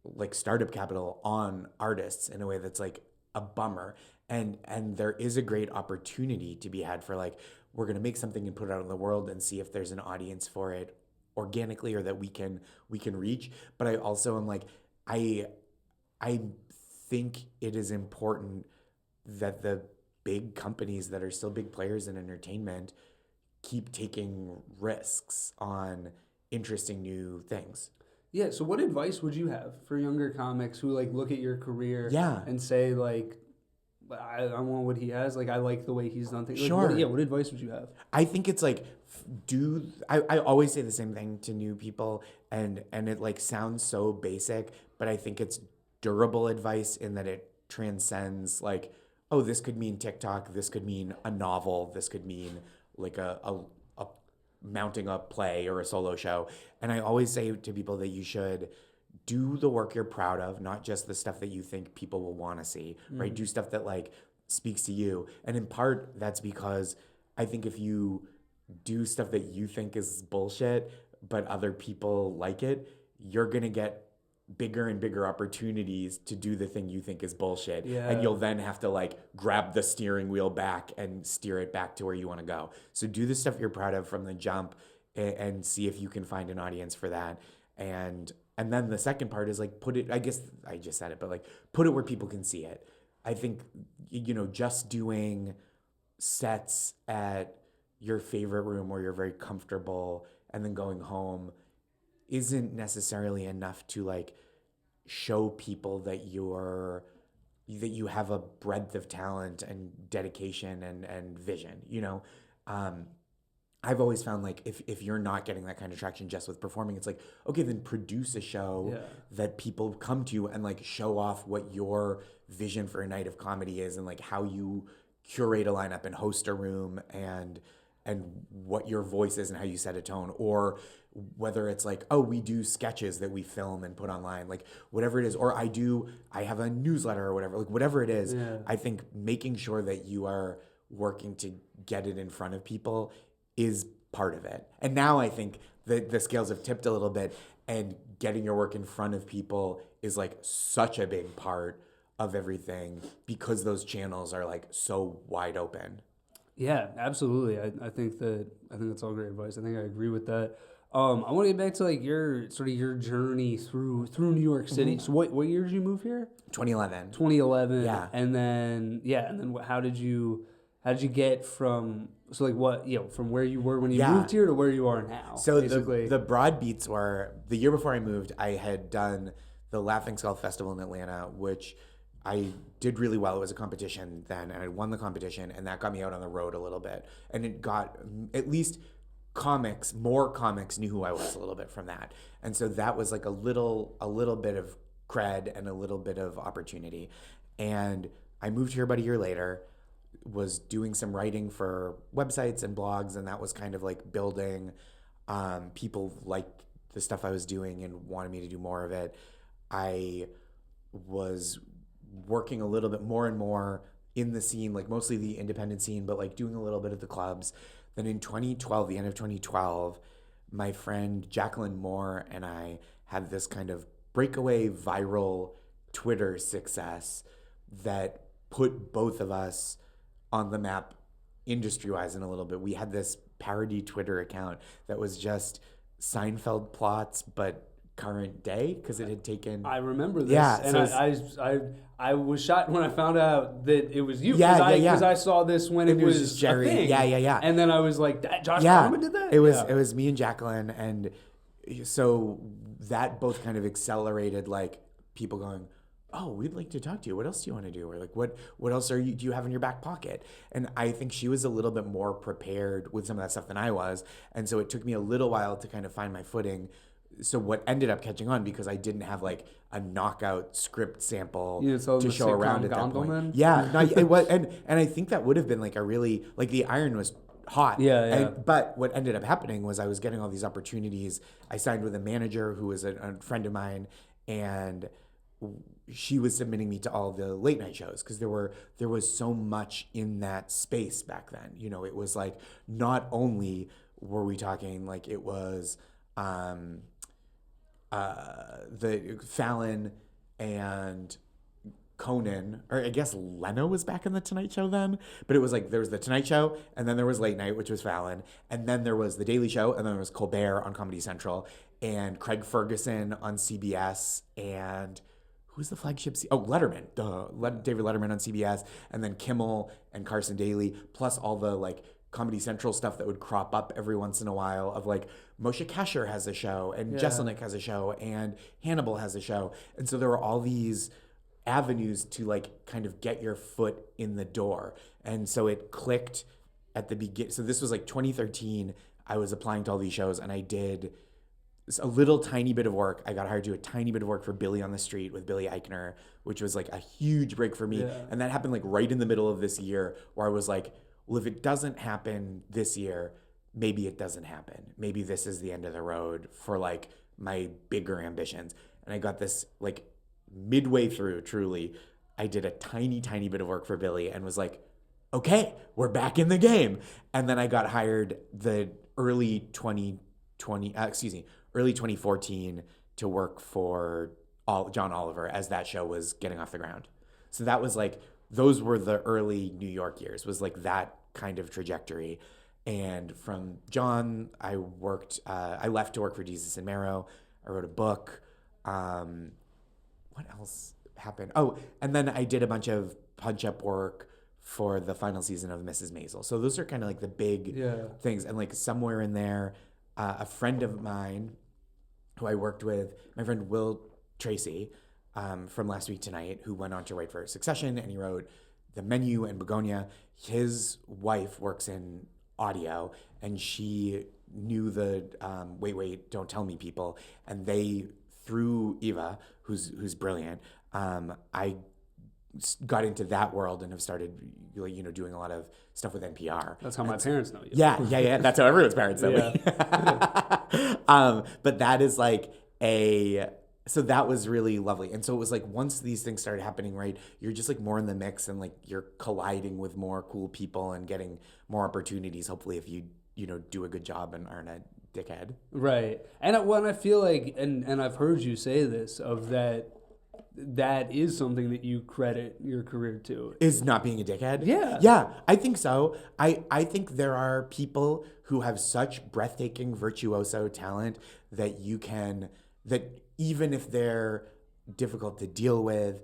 like startup capital on artists in a way that's like a bummer. And there is a great opportunity to be had for like, we're going to make something and put it out in the world and see if there's an audience for it organically or that we can reach. But I also am like, I think it is important that the big companies that are still big players in entertainment keep taking risks on interesting new things. Yeah, so what advice would you have for younger comics who like look at your career and say like, I want what he has, like I like the way he's done things. Like, Sure. What advice would you have? I think it's like I always say the same thing to new people and it like sounds so basic, but I think it's durable advice in that it transcends like, oh, this could mean TikTok, this could mean a novel, this could mean like a mounting a play or a solo show. And I always say to people that you should do the work you're proud of, not just the stuff that you think people will want to see, right? Do stuff that like speaks to you. And in part, that's because I think if you do stuff that you think is bullshit, but other people like it, you're going to get bigger and bigger opportunities to do the thing you think is bullshit. Yeah. And you'll then have to like grab the steering wheel back and steer it back to where you want to go. So do the stuff you're proud of from the jump and see if you can find an audience for that. And then the second part is like put it, I guess I just said it, but like put it where people can see it. I think, just doing sets at your favorite room where you're very comfortable and then going home isn't necessarily enough to like show people that you have a breadth of talent and dedication and vision. I've always found like if you're not getting that kind of traction just with performing, it's like, okay, then produce a show that people come to and like show off what your vision for a night of comedy is and like how you curate a lineup and host a room and what your voice is and how you set a tone, or whether it's like, oh, we do sketches that we film and put online, like whatever it is, or I have a newsletter or whatever, like whatever it is. I think making sure that you are working to get it in front of people is part of it. And now I think the scales have tipped a little bit and getting your work in front of people is like such a big part of everything because those channels are like so wide open. Yeah, absolutely. I think that's all great advice. I think I agree with that. I want to get back to like your journey through New York City. So what year did you move here? 2011. 2011. Yeah. And then how did you get from from where you were when you moved here to where you are now? So the broad beats were the year before I moved, I had done the Laughing Skull Festival in Atlanta, which I did really well. It was a competition then, and I won the competition, and that got me out on the road a little bit. And it got at least more comics knew who I was a little bit from that. And so that was like a little bit of cred and a little bit of opportunity. And I moved here about a year later, was doing some writing for websites and blogs, and that was kind of like building. People liked the stuff I was doing and wanted me to do more of it. I was working a little bit more and more in the scene, like mostly the independent scene, but like doing a little bit at the clubs. Then in 2012, the end of 2012, my friend Jacqueline Moore and I had this kind of breakaway viral Twitter success that put both of us on the map industry-wise in a little bit. We had this parody Twitter account that was just Seinfeld plots, but current day, because it had taken... I remember this. Yeah. And so I was shocked when I found out that it was you. Yeah, Because I saw this when it was just Jerry. A thing. Yeah. And then I was like, Josh Gondelman did that? It was me and Jacqueline, and so that both kind of accelerated like people going, oh, we'd like to talk to you. What else do you want to do? Or like, what else do you have in your back pocket? And I think she was a little bit more prepared with some of that stuff than I was. And so it took me a little while to kind of find my footing. So what ended up catching on, because I didn't have like a knockout script sample to show around at that point. Yeah, no, it was, and I think that would have been like a really, like the iron was hot. Yeah. But what ended up happening was I was getting all these opportunities. I signed with a manager who was a friend of mine, and she was submitting me to all the late night shows because there was so much in that space back then. It was like not only were we talking like it was the Fallon and Conan, or I guess Leno was back in the Tonight Show then, but it was like there was the Tonight Show, and then there was Late Night, which was Fallon, and then there was the Daily Show, and then there was Colbert on Comedy Central, and Craig Ferguson on CBS, and who's the flagship? Letterman, David Letterman on CBS, and then Kimmel and Carson Daly, plus all the like Comedy Central stuff that would crop up every once in a while of like Moshe Kasher has a show, and Jeselnik has a show, and Hannibal has a show, and so there were all these avenues to like kind of get your foot in the door. And so it clicked at the beginning. So this was like 2013. I was applying to all these shows, and I did a little tiny bit of work. I got hired to do a tiny bit of work for Billy on the Street with Billy Eichner, which was like a huge break for me. Yeah. And that happened like right in the middle of this year, where I was like, well, if it doesn't happen this year, maybe it doesn't happen. Maybe this is the end of the road for like my bigger ambitions. And I got this like midway through, truly, I did a tiny bit of work for Billy and was like, okay, we're back in the game. And then I got hired the early 2014 to work for John Oliver as that show was getting off the ground. So that was like, those were the early New York years, was like that kind of trajectory. And from John, I left to work for Desus and Mero. I wrote a book. What else happened? Oh, and then I did a bunch of punch-up work for the final season of Mrs. Maisel. So those are kind of like the big things. And like somewhere in there, a friend of mine who I worked with, my friend Will Tracy from Last Week Tonight, who went on to write for Succession, and he wrote The Menu and Begonia. His wife works in audio, and she knew the Wait, Don't Tell Me people, and they, through Eva, who's brilliant, I got into that world and have started, doing a lot of stuff with NPR. That's how my parents know you. Yeah. That's how everyone's parents know me. But that is like so that was really lovely. And so it was like, once these things started happening, right, you're just like more in the mix, and like you're colliding with more cool people and getting more opportunities, hopefully, if you do a good job and aren't a dickhead. Right. And I feel like, and I've heard you say this, of that is something that you credit your career to. Is not being a dickhead? Yeah. Yeah, I think so. I think there are people who have such breathtaking virtuoso talent that even if they're difficult to deal with,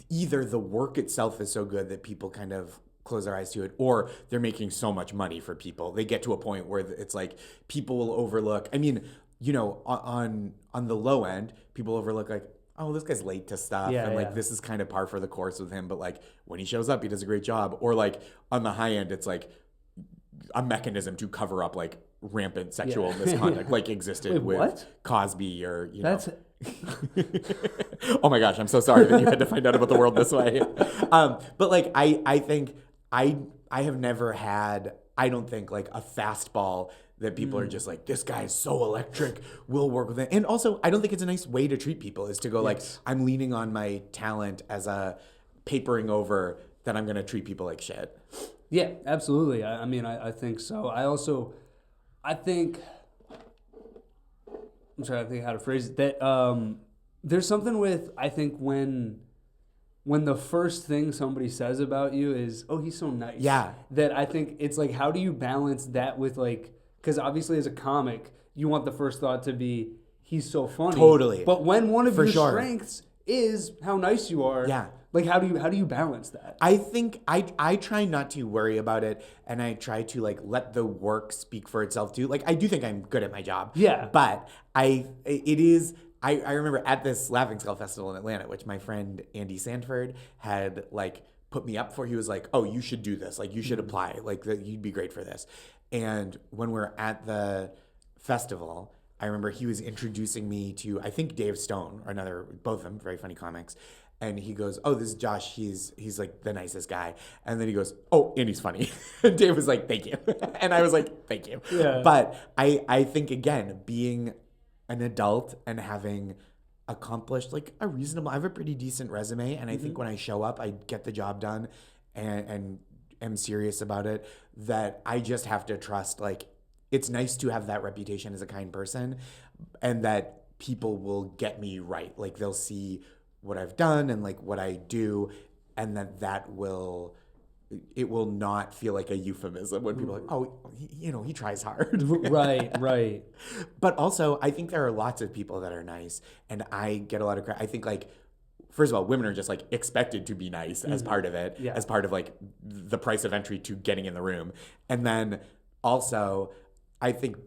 either the work itself is so good that people kind of close their eyes to it, or they're making so much money for people. They get to a point where it's like people will overlook. I mean, on the low end, people overlook like, oh, this guy's late to stuff. This is kind of par for the course with him. But like when he shows up, he does a great job. Or like on the high end, it's like a mechanism to cover up like rampant sexual misconduct like existed with Cosby or, That's Oh my gosh, I'm so sorry that you had to find out about the world this way. But like, I think I have never had, I don't think, like a fastball that people are just like, this guy is so electric, we'll work with it. And also, I don't think it's a nice way to treat people, is to go like, I'm leaning on my talent as a papering over that I'm going to treat people like shit. Yeah, absolutely. I mean, I think so. I think, I'm trying to think how to phrase it, that there's something with, I think, when the first thing somebody says about you is, oh, he's so nice. Yeah. That I think it's like, how do you balance that with like, because obviously as a comic, you want the first thought to be, he's so funny. Totally. But when one of your strengths is how nice you are, like how do you balance that? I think I try not to worry about it, and I try to like let the work speak for itself too. Like I do think I'm good at my job. Yeah. But I remember at this Laughing Skull Festival in Atlanta, which my friend Andy Sanford had like put me up for. He was like, oh, you should do this. Like you should apply. Like you'd be great for this. And when we're at the festival, I remember he was introducing me to, I think, Dave Stone, or both of them, very funny comics. And he goes, oh, this is Josh. He's like the nicest guy. And then he goes, oh, and he's funny. And Dave was like, thank you. And I was like, thank you. Yeah. But I think, again, being an adult and having accomplished like I have a pretty decent resume. And I think when I show up, I get the job done and am serious about it, that I just have to trust, like, it's nice to have that reputation as a kind person, and that people will get me right. Like they'll see what I've done and like what I do, and it will not feel like a euphemism when people are like, oh, he tries hard. Right. But also, I think there are lots of people that are nice, and I get a lot of credit. I think like, first of all, women are just like expected to be nice as part of it, as part of like the price of entry to getting in the room. And then also, I think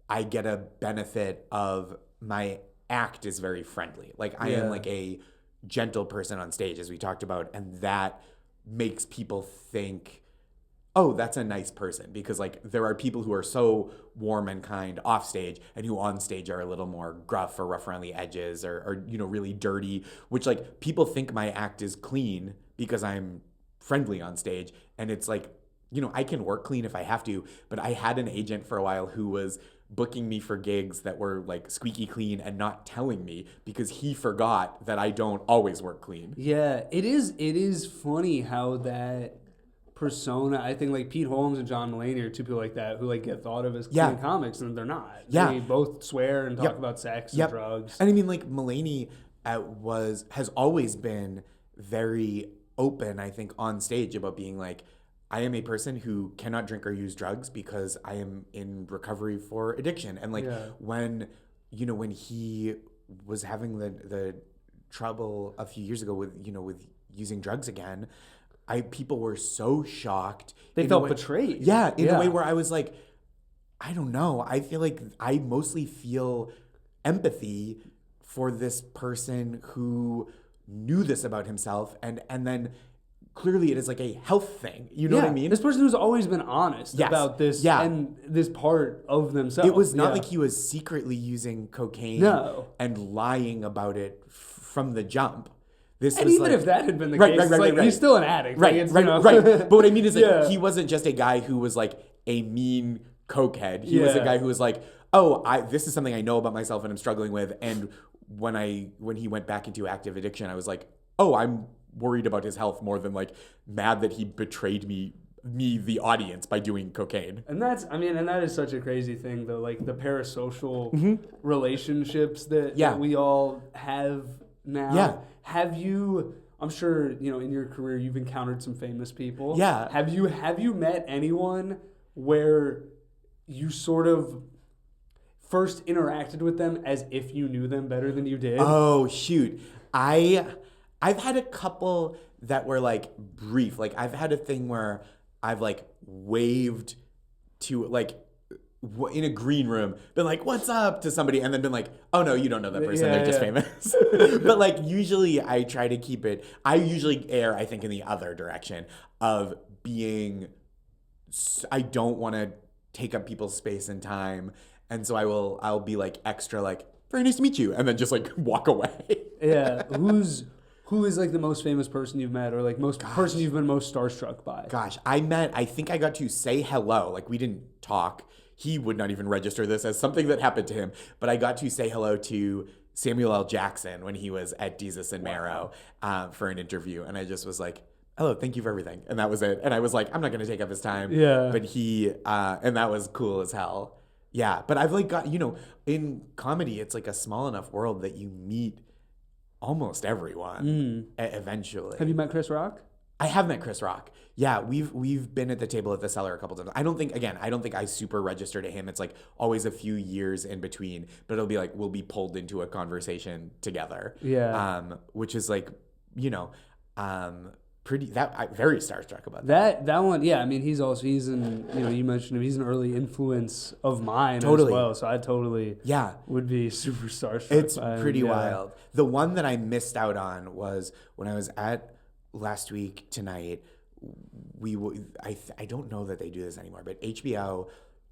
I get a benefit of my act is very friendly. Like I am like a gentle person on stage, as we talked about, and that makes people think, oh, that's a nice person, because like there are people who are so warm and kind off stage and who on stage are a little more gruff or rough around the edges or really dirty, which like people think my act is clean because I'm friendly on stage. And it's like, I can work clean if I have to, but I had an agent for a while who was booking me for gigs that were like squeaky clean and not telling me because he forgot that I don't always work clean. Yeah, it is funny how that persona, I think like Pete Holmes and John Mulaney are two people like that who like get thought of as clean comics, and they're not. Yeah. They both swear and talk about sex and drugs. And I mean, like Mulaney has always been very open, I think, on stage about being like, I am a person who cannot drink or use drugs because I am in recovery for addiction. And like when he was having the trouble a few years ago with using drugs again, people were so shocked. They felt betrayed. Yeah, in a way where I was like, I don't know. I feel like I mostly feel empathy for this person who knew this about himself and then clearly it is like a health thing. You know what I mean? This person who's always been honest about this and this part of themselves. It was not like he was secretly using cocaine and lying about it from the jump. This and even if that had been the case, he's still an addict. Right. But what I mean is that he wasn't just a guy who was like a mean cokehead. He was a guy who was like, this is something I know about myself and I'm struggling with. And when he went back into active addiction, I was like, I'm worried about his health more than like mad that he betrayed me the audience by doing cocaine. And that is such a crazy thing though, like the parasocial relationships that we all have now. Yeah. Have you, I'm sure, in your career you've encountered some famous people. Yeah. Have you met anyone where you sort of first interacted with them as if you knew them better than you did? Oh, shoot. I've had a couple that were like brief. Like I've had a thing where I've like waved to like in a green room, been like, what's up to somebody, and then been like, oh no, you don't know that person, they're just famous. But like usually I try to keep it, I usually err, I think, in the other direction of being, I don't want to take up people's space and time. And so I'll be like extra like, very nice to meet you, and then just like walk away. Yeah. Who is like the most famous person you've met, or like person you've been most starstruck by? Gosh, I think I got to say hello. Like we didn't talk. He would not even register this as something that happened to him. But I got to say hello to Samuel L. Jackson when he was at Desus and Mero for an interview. And I just was like, hello, thank you for everything. And that was it. And I was like, I'm not going to take up his time. Yeah. But and that was cool as hell. Yeah. But I've like got, in comedy, it's like a small enough world that you meet almost everyone eventually. Have you met Chris Rock? I have met Chris Rock. Yeah, we've been at the table at the Cellar a couple times. I don't think I super register to him. It's like always a few years in between, but it'll be like we'll be pulled into a conversation together. Yeah. Which is like, pretty I'm very starstruck about that one. Yeah, I mean he's in you mentioned him, he's an early influence of mine as well, so I totally would be super starstruck. It's pretty wild. The one that I missed out on was when I was at last week tonight. I don't know that they do this anymore, but HBO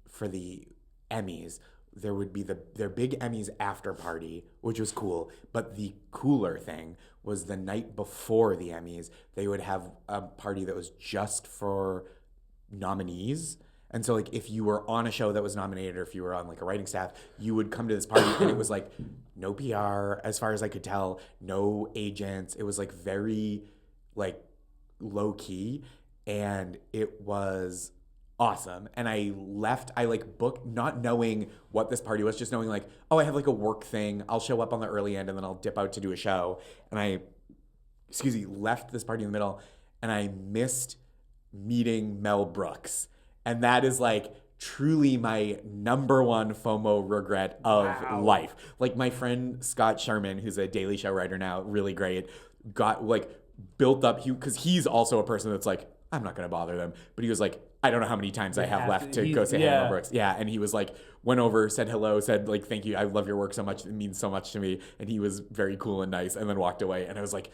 for the Emmys, there would be their big Emmys after party, which was cool. But the cooler thing was the night before the Emmys, they would have a party that was just for nominees. And so like if you were on a show that was nominated or if you were on like a writing staff, you would come to this party and it was like no PR as far as I could tell, no agents. It was like very like low key, and it was awesome. And I like booked not knowing what this party was, just knowing like, oh, I have like a work thing. I'll show up on the early end and then I'll dip out to do a show. And I left this party in the middle, and I missed meeting Mel Brooks. And that is like truly my number one FOMO regret of life. Like my friend Scott Sherman, who's a Daily Show writer now, really great, got like built up, because he's also a person that's like, I'm not going to bother them. But he was like, I don't know how many times I have left to go say hey to Mel Brooks. Yeah. And he was like, went over, said hello, said like, thank you. I love your work so much. It means so much to me. And he was very cool and nice, and then walked away. And I was like,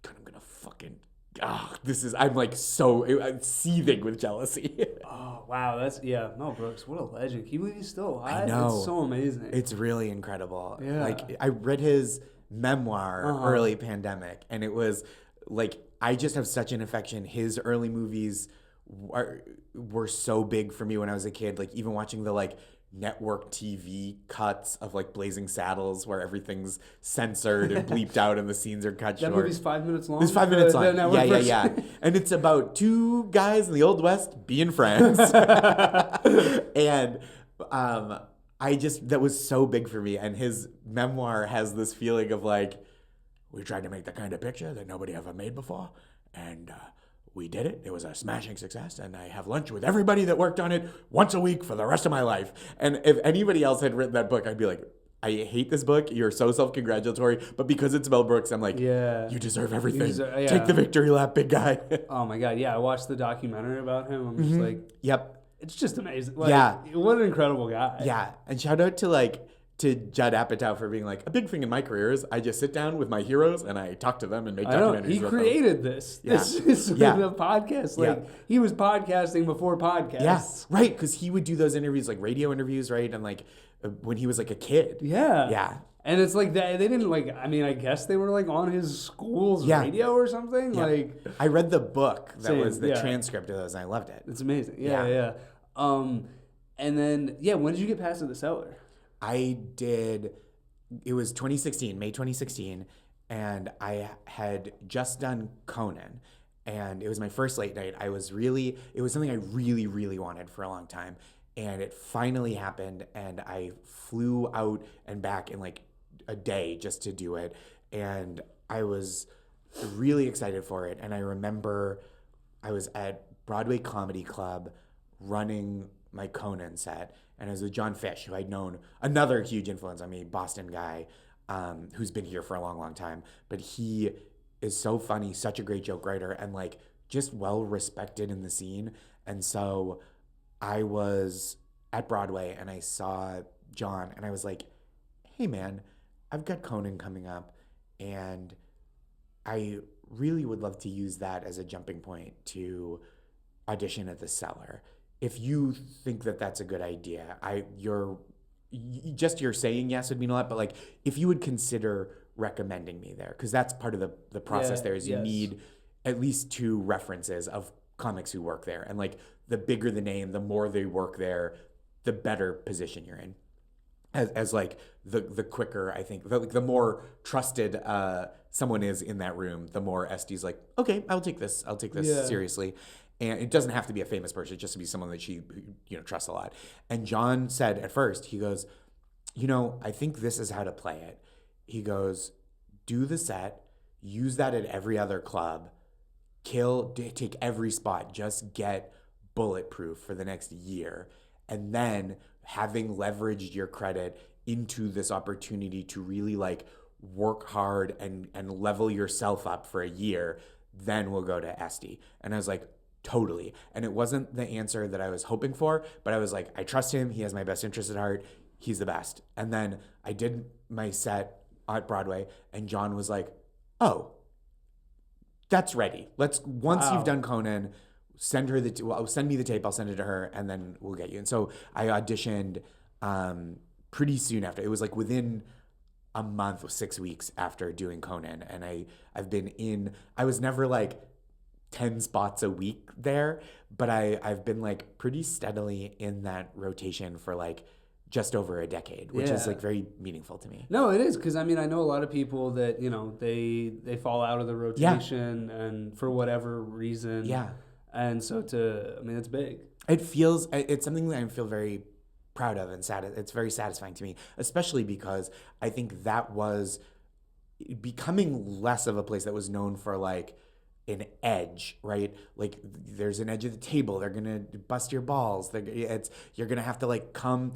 God, I'm going to fucking, I'm like I'm seething with jealousy. Oh, wow. Mel Brooks, what a legend. Can you believe he's still alive? I know. It's so amazing. It's really incredible. Yeah. Like I read his memoir, early pandemic, and it was like, I just have such an affection. His early movies were so big for me when I was a kid. Like even watching the like network TV cuts of like Blazing Saddles, where everything's censored and bleeped out and the scenes are cut short. That movie's 5 minutes long. It's 5 minutes long. Yeah. And it's about two guys in the Old West being friends. And that was so big for me. And his memoir has this feeling of like, we tried to make the kind of picture that nobody ever made before, and we did it. It was a smashing success, and I have lunch with everybody that worked on it once a week for the rest of my life. And if anybody else had written that book, I'd be like, I hate this book. You're so self-congratulatory. But because it's Mel Brooks, I'm like, you deserve everything. Take the victory lap, big guy. Oh, my God. Yeah, I watched the documentary about him. I'm just like, yep. It's just amazing. Like, what an incredible guy. Yeah. And shout out to Judd Apatow for being like, a big thing in my career is I just sit down with my heroes and I talk to them and make documentaries. He created this. Yeah. This is a podcast. Like he was podcasting before podcasts. Yeah, right. Because he would do those interviews, like radio interviews, right? And like when he was like a kid. Yeah. Yeah. And it's like they didn't like, I mean, I guess they were like on his school's radio or something. Yeah. Like I read the book that was the transcript of those and I loved it. It's amazing. Yeah. And then, when did you get past The Cellar? It was 2016, May 2016, and I had just done Conan, and it was my first late night. It was something I really, really wanted for a long time, and it finally happened, and I flew out and back in like a day just to do it, and I was really excited for it, and I remember I was at Broadway Comedy Club running my Conan set, and it was with John Fish, who I'd known, another huge influence on me, Boston guy, who's been here for a long, long time. But he is so funny, such a great joke writer, and like just well respected in the scene. And so I was at Broadway and I saw John and I was like, hey man, I've got Conan coming up and I really would love to use that as a jumping point to audition at The Cellar. If you think that that's a good idea, your saying yes would mean a lot, but like if you would consider recommending me there, because that's part of the process there is you need at least 2 references of comics who work there. And like the bigger the name, the more they work there, the better position you're in. As like the quicker, I think, the more trusted someone is in that room, the more Estee's like, okay, I'll take this seriously. And it doesn't have to be a famous person, just to be someone that she, trusts a lot. And John said at first, he goes, I think this is how to play it. He goes, do the set, use that at every other club, take every spot, just get bulletproof for the next year. And then having leveraged your credit into this opportunity to really like work hard and level yourself up for a year, then we'll go to Estee. And I was like, totally. And it wasn't the answer that I was hoping for, but I was like, I trust him. He has my best interest at heart. He's the best. And then I did my set at Broadway and John was like, oh, that's ready. Once you've done Conan, send me the tape. I'll send it to her and then we'll get you. And so I auditioned pretty soon after. It was like within a month or 6 weeks after doing Conan. And I was never like 10 spots a week there, but I've been like pretty steadily in that rotation for like just over a decade, which is like very meaneful to me. No, it is, because I mean I know a lot of people that they fall out of the rotation and for whatever reason, and so it's big. It's something that I feel very proud of and sad. It's very satisfying to me, especially because I think that was becoming less of a place that was known for like an edge, right? Like there's an edge of the table. They're gonna bust your balls. You're gonna have to like come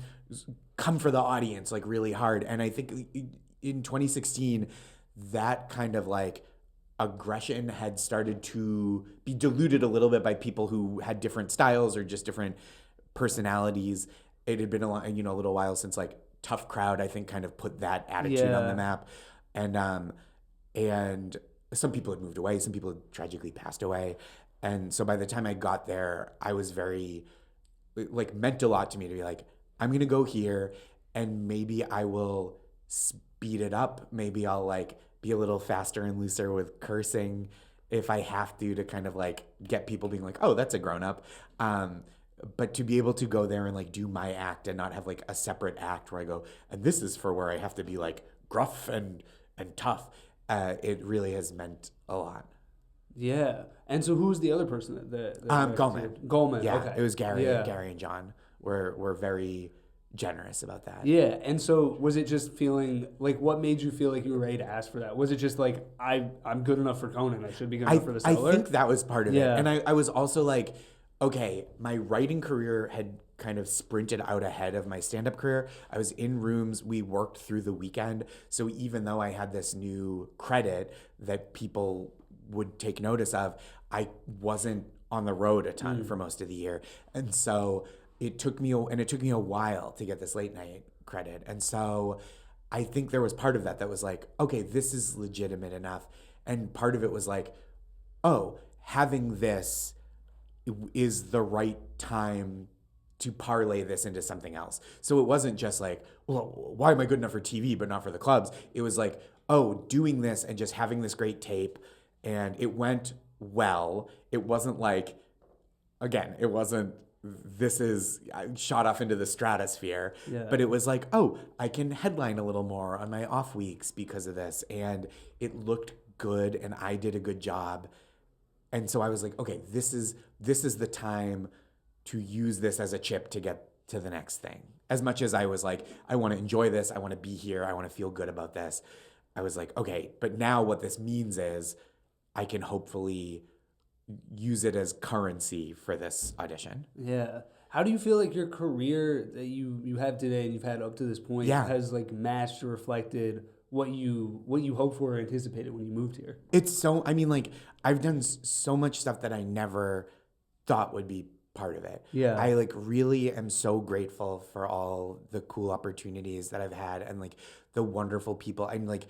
for the audience like really hard. And I think in 2016, that kind of like aggression had started to be diluted a little bit by people who had different styles or just different personalities. It had been a little while since like Tough Crowd, I think, kind of put that attitude on the map, and some people had moved away, some people had tragically passed away, and so by the time I got there, I was very like meant a lot to me to be like, I'm gonna go here, and maybe I will speed it up, maybe I'll like be a little faster and looser with cursing if I have to kind of like get people being like, oh, that's a grown up. But to be able to go there and like do my act and not have like a separate act where I go, and this is for where I have to be like gruff and tough, it really has meant a lot. Yeah. And so who's the other person that Goldman. Yeah, okay. It was Gary. Yeah. Gary and John were very generous about that. Yeah. And so was it just feeling like, what made you feel like you were ready to ask for that? Was it just like, I'm good enough for Conan, I should be good enough for the Cellar? I think that was part of it. And I was also like, okay, my writing career had kind of sprinted out ahead of my stand-up career. I was in rooms, we worked through the weekend. So even though I had this new credit that people would take notice of, I wasn't on the road a ton for most of the year. And so it took me a while to get this late night credit. And so I think there was part of that was like, okay, this is legitimate enough. And part of it was like, oh, having this is the right time to parlay this into something else. So it wasn't just like, well, why am I good enough for TV but not for the clubs? It was like, oh, doing this and just having this great tape, and it went well. It wasn't like, again, it wasn't, this is shot off into the stratosphere, but it was like, oh, I can headline a little more on my off weeks because of this, and it looked good and I did a good job. And so I was like, okay, this is the time to use this as a chip to get to the next thing. As much as I was like, I want to enjoy this, I want to be here, I want to feel good about this, I was like, okay, but now what this means is I can hopefully use it as currency for this audition. Yeah. How do you feel like your career that you have today and you've had up to this point has like matched or reflected what you hoped for or anticipated when you moved here? It's so, I mean, like, I've done so much stuff that I never thought would be part of it. Yeah. I like really am so grateful for all the cool opportunities that I've had and like the wonderful people. I'm like,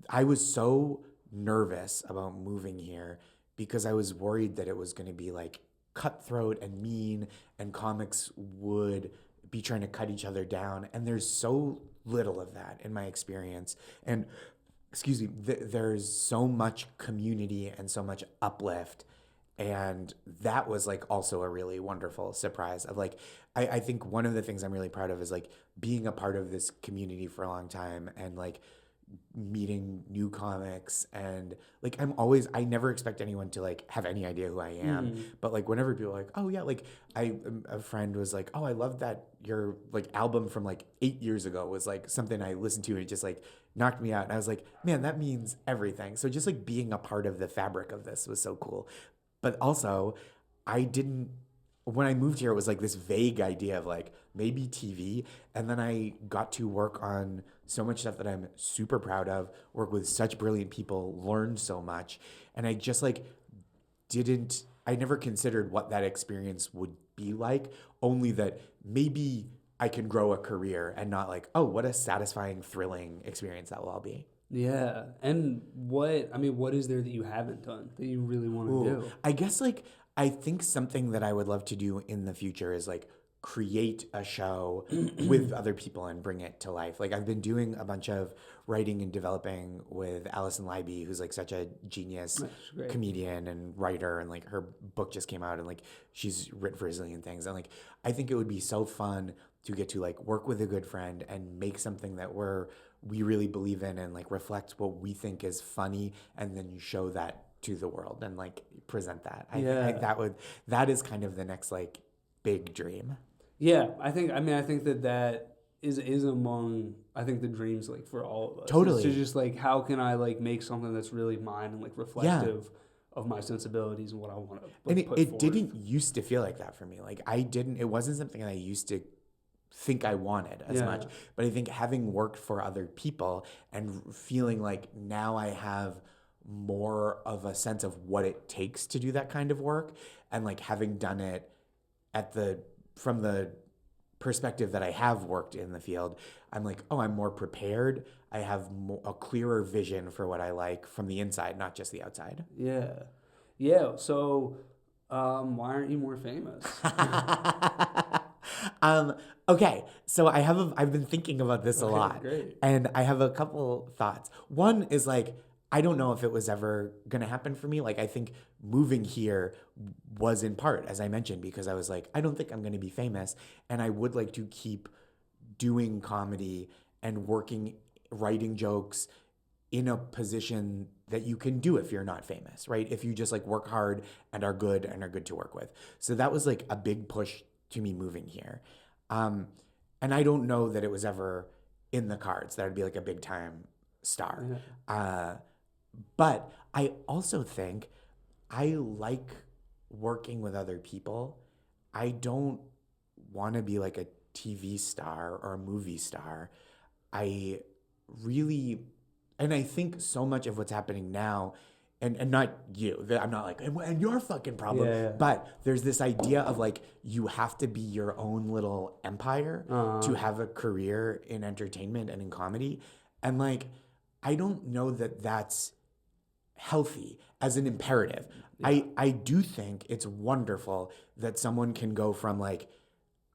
I was so nervous about moving here because I was worried that it was going to be like cutthroat and mean and comics would be trying to cut each other down. And there's so little of that in my experience. And excuse me, there's so much community and so much uplift. And that was like also a really wonderful surprise of like, I think one of the things I'm really proud of is like being a part of this community for a long time and like meeting new comics and like I never expect anyone to like have any idea who I am, but like whenever people are like, oh yeah, like a friend was like, oh, I love that your like album from like 8 years ago was like something I listened to and it just like knocked me out, and I was like, man, that means everything. So just like being a part of the fabric of this was so cool. But also when I moved here, it was like this vague idea of like maybe TV. And then I got to work on so much stuff that I'm super proud of, work with such brilliant people, learned so much. And I just like I never considered what that experience would be like, only that maybe I can grow a career and not like, oh, what a satisfying, thrilling experience that will all be. Yeah. And what is there that you haven't done that you really want to do? I guess like, I think something that I would love to do in the future is like create a show with other people and bring it to life. Like I've been doing a bunch of writing and developing with Allison Leiby, who's like such a genius comedian and writer, and like her book just came out and like she's written for a zillion things. And like I think it would be so fun to get to like work with a good friend and make something that we really believe in and like reflect what we think is funny, and then you show that to the world and like present that. I think that is kind of the next like big dream. Yeah, I think that is among, I think, the dreams like for all of us. Totally. It's just like, how can I like make something that's really mine and like reflective of my sensibilities and what I want to like, and it didn't used to feel like that for me. Like it wasn't something that I used to think I wanted as much. But I think having worked for other people and feeling like now I have more of a sense of what it takes to do that kind of work, and like having done it from the perspective that I have worked in the field, I'm like, oh, I'm more prepared. I have a clearer vision for what I like from the inside, not just the outside. Yeah. So, why aren't you more famous? Okay, so I've been thinking about this a lot, great. And I have a couple thoughts. One is like, I don't know if it was ever gonna happen for me. Like, I think moving here was in part, as I mentioned, because I was like, I don't think I'm gonna be famous, and I would like to keep doing comedy and writing jokes in a position that you can do if you're not famous, right? If you just like work hard and are good to work with. So that was like a big push to me moving here. And I don't know that it was ever in the cards that I'd be like a big time star. But I also think I like working with other people. I don't want to be like a TV star or a movie star. I really, and I think so much of what's happening now, and not you, I'm not like, and your fucking problem, but there's this idea of like, you have to be your own little empire to have a career in entertainment and in comedy. And like, I don't know that that's healthy as an imperative. I do think it's wonderful that someone can go from like,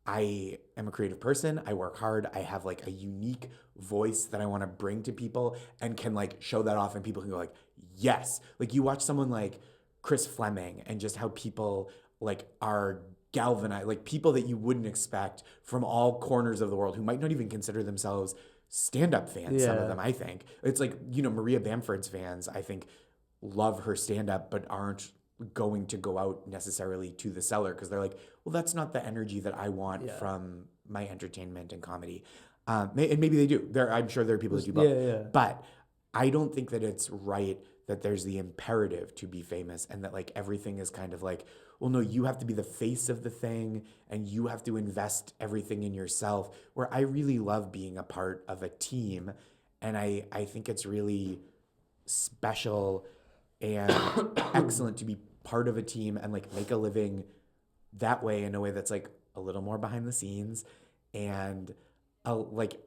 I am a creative person, I work hard, I have like a unique voice that I want to bring to people and can like show that off, and people can go like, yes. Like, you watch someone like Chris Fleming and just how people like are galvanized, like people that you wouldn't expect from all corners of the world who might not even consider themselves stand-up fans, some of them, I think. It's like, Maria Bamford's fans, I think, love her stand-up but aren't going to go out necessarily to the cellar because they're like, well, that's not the energy that I want from my entertainment and comedy. And maybe they do. I'm sure there are people that do both. But I don't think that it's right that there's the imperative to be famous and that like everything is kind of like, well, no, you have to be the face of the thing and you have to invest everything in yourself, where I really love being a part of a team. And I think it's really special and excellent to be part of a team and like make a living that way, in a way that's like a little more behind the scenes. And like,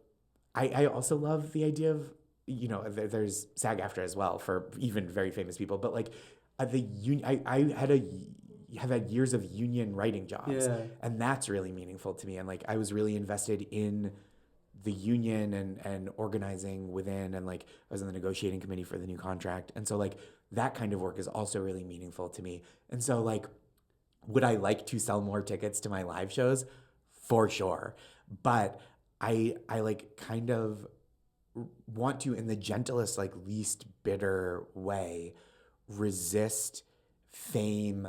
I also love the idea of, there's SAG-AFTRA as well for even very famous people, but like I have had years of union writing jobs, and that's really meaningful to me. And like, I was really invested in the union and organizing within, and like I was in the negotiating committee for the new contract. And so like that kind of work is also really meaningful to me. And so like, would I like to sell more tickets to my live shows? For sure. But I like kind of want to, in the gentlest, like least bitter way, resist fame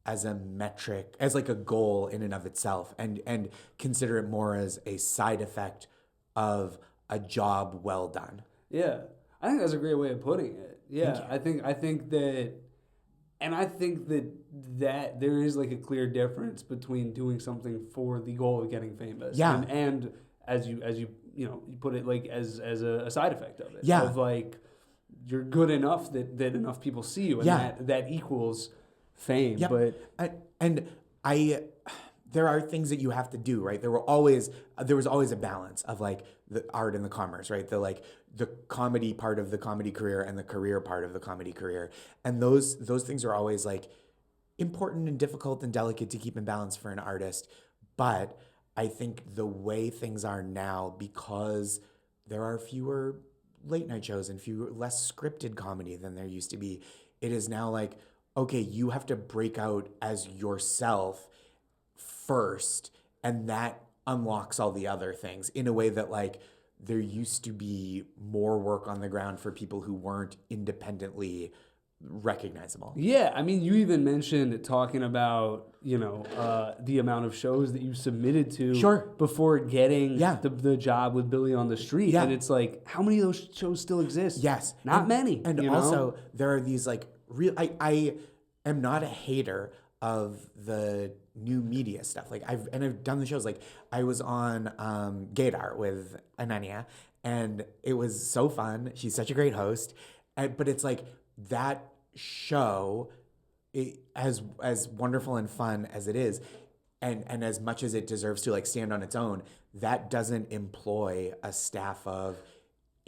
as a metric, as like a goal in and of itself, and consider it more as a side effect of a job well done. Yeah. I think that's a great way of putting it. Yeah. I think that, and I think that there is like a clear difference between doing something for the goal of getting famous. Yeah. And as you put it, like as a side effect of it. Yeah. Of like, you're good enough that enough people see you, and that equals fame. Yep. But there are things that you have to do, right? There was always a balance of like the art and the commerce, right? The comedy part of the comedy career and the career part of the comedy career. And those things are always like important and difficult and delicate to keep in balance for an artist. But I think the way things are now, because there are fewer late night shows and less scripted comedy than there used to be, it is now like, okay, you have to break out as yourself first, and that unlocks all the other things in a way that like there used to be more work on the ground for people who weren't independently recognizable. Yeah, I mean, you even mentioned talking about, the amount of shows that you submitted to before getting the job with Billy on the Street. Yeah. And it's like, how many of those shows still exist? Yes. Not many. And also, there are these like I am not a hater of the new media stuff. Like I've done the shows. Like I was on Gaydar with Ananya, and it was so fun. She's such a great host. But it's like that show, as wonderful and fun as it is, and as much as it deserves to like stand on its own, that doesn't employ a staff of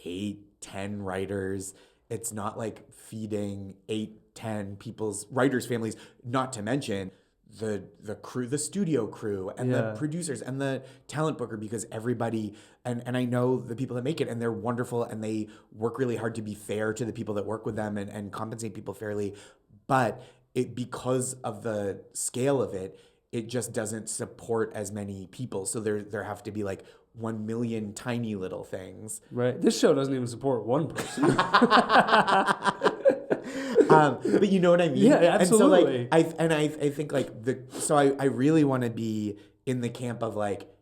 8-10 writers. It's not like feeding 8-10 people's writers' families, not to mention the crew, the studio crew, and the producers and the talent booker, because everybody, and I know the people that make it, and they're wonderful, and they work really hard to be fair to the people that work with them and compensate people fairly. But because of the scale of it, it just doesn't support as many people. So there have to be like 1 million tiny little things. Right. This show doesn't even support one person. But you know what I mean? Yeah, absolutely. And so like I think like I really want to be in the camp of like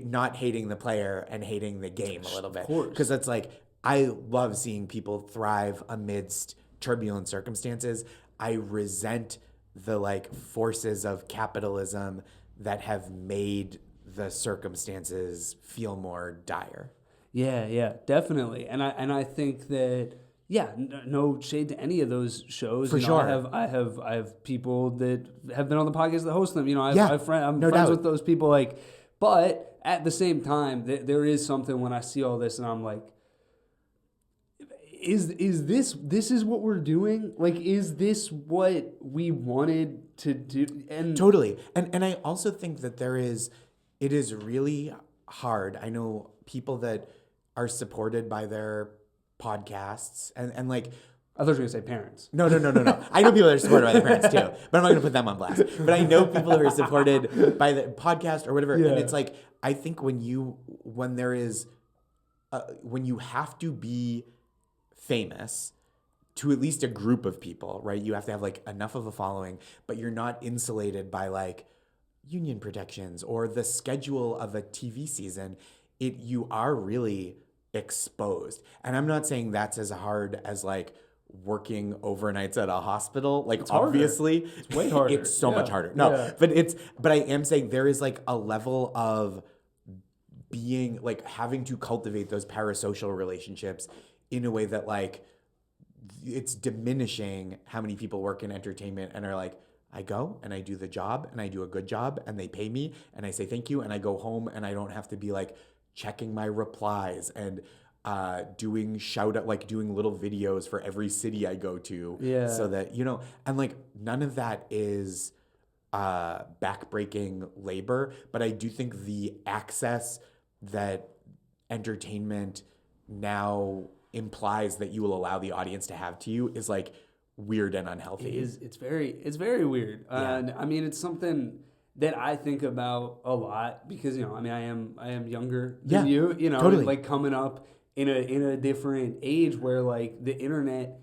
not hating the player and hating the game a little bit. Because it's like I love seeing people thrive amidst turbulent circumstances. I resent the like forces of capitalism that have made the circumstances feel more dire. Yeah, definitely. And I think that no shade to any of those shows. For sure. I have people that have been on the podcast that host them. I'm friends doubt. with those people. Like, but at the same time, there is something when I see all this and I'm like, is this is what we're doing? Like, is this what we wanted to do? And totally. And I also think that it is really hard. I know people that are supported by their podcasts and like, I thought you were going to say parents. No. I know people that are supported by their parents too, but I'm not going to put them on blast. But I know people who are supported by the podcast or whatever. Yeah. And it's like, I think when you have to be famous to at least a group of people, right? You have to have like enough of a following, but you're not insulated by like union protections or the schedule of a TV season. You are really exposed. And I'm not saying that's as hard as like working overnights at a hospital. Like it's obviously harder. It's way harder. It's so much harder. No, but I am saying there is like a level of being like having to cultivate those parasocial relationships in a way that like it's diminishing how many people work in entertainment and are like, I go and I do the job and I do a good job and they pay me and I say thank you and I go home and I don't have to be like checking my replies and doing doing little videos for every city I go to. Yeah. So that, and like none of that is backbreaking labor, but I do think the access that entertainment now implies that you will allow the audience to have to you is like weird and unhealthy. It's very weird. Yeah. And I mean, it's something that I think about a lot because, I am younger than you, totally. Like coming up in a different age where like the internet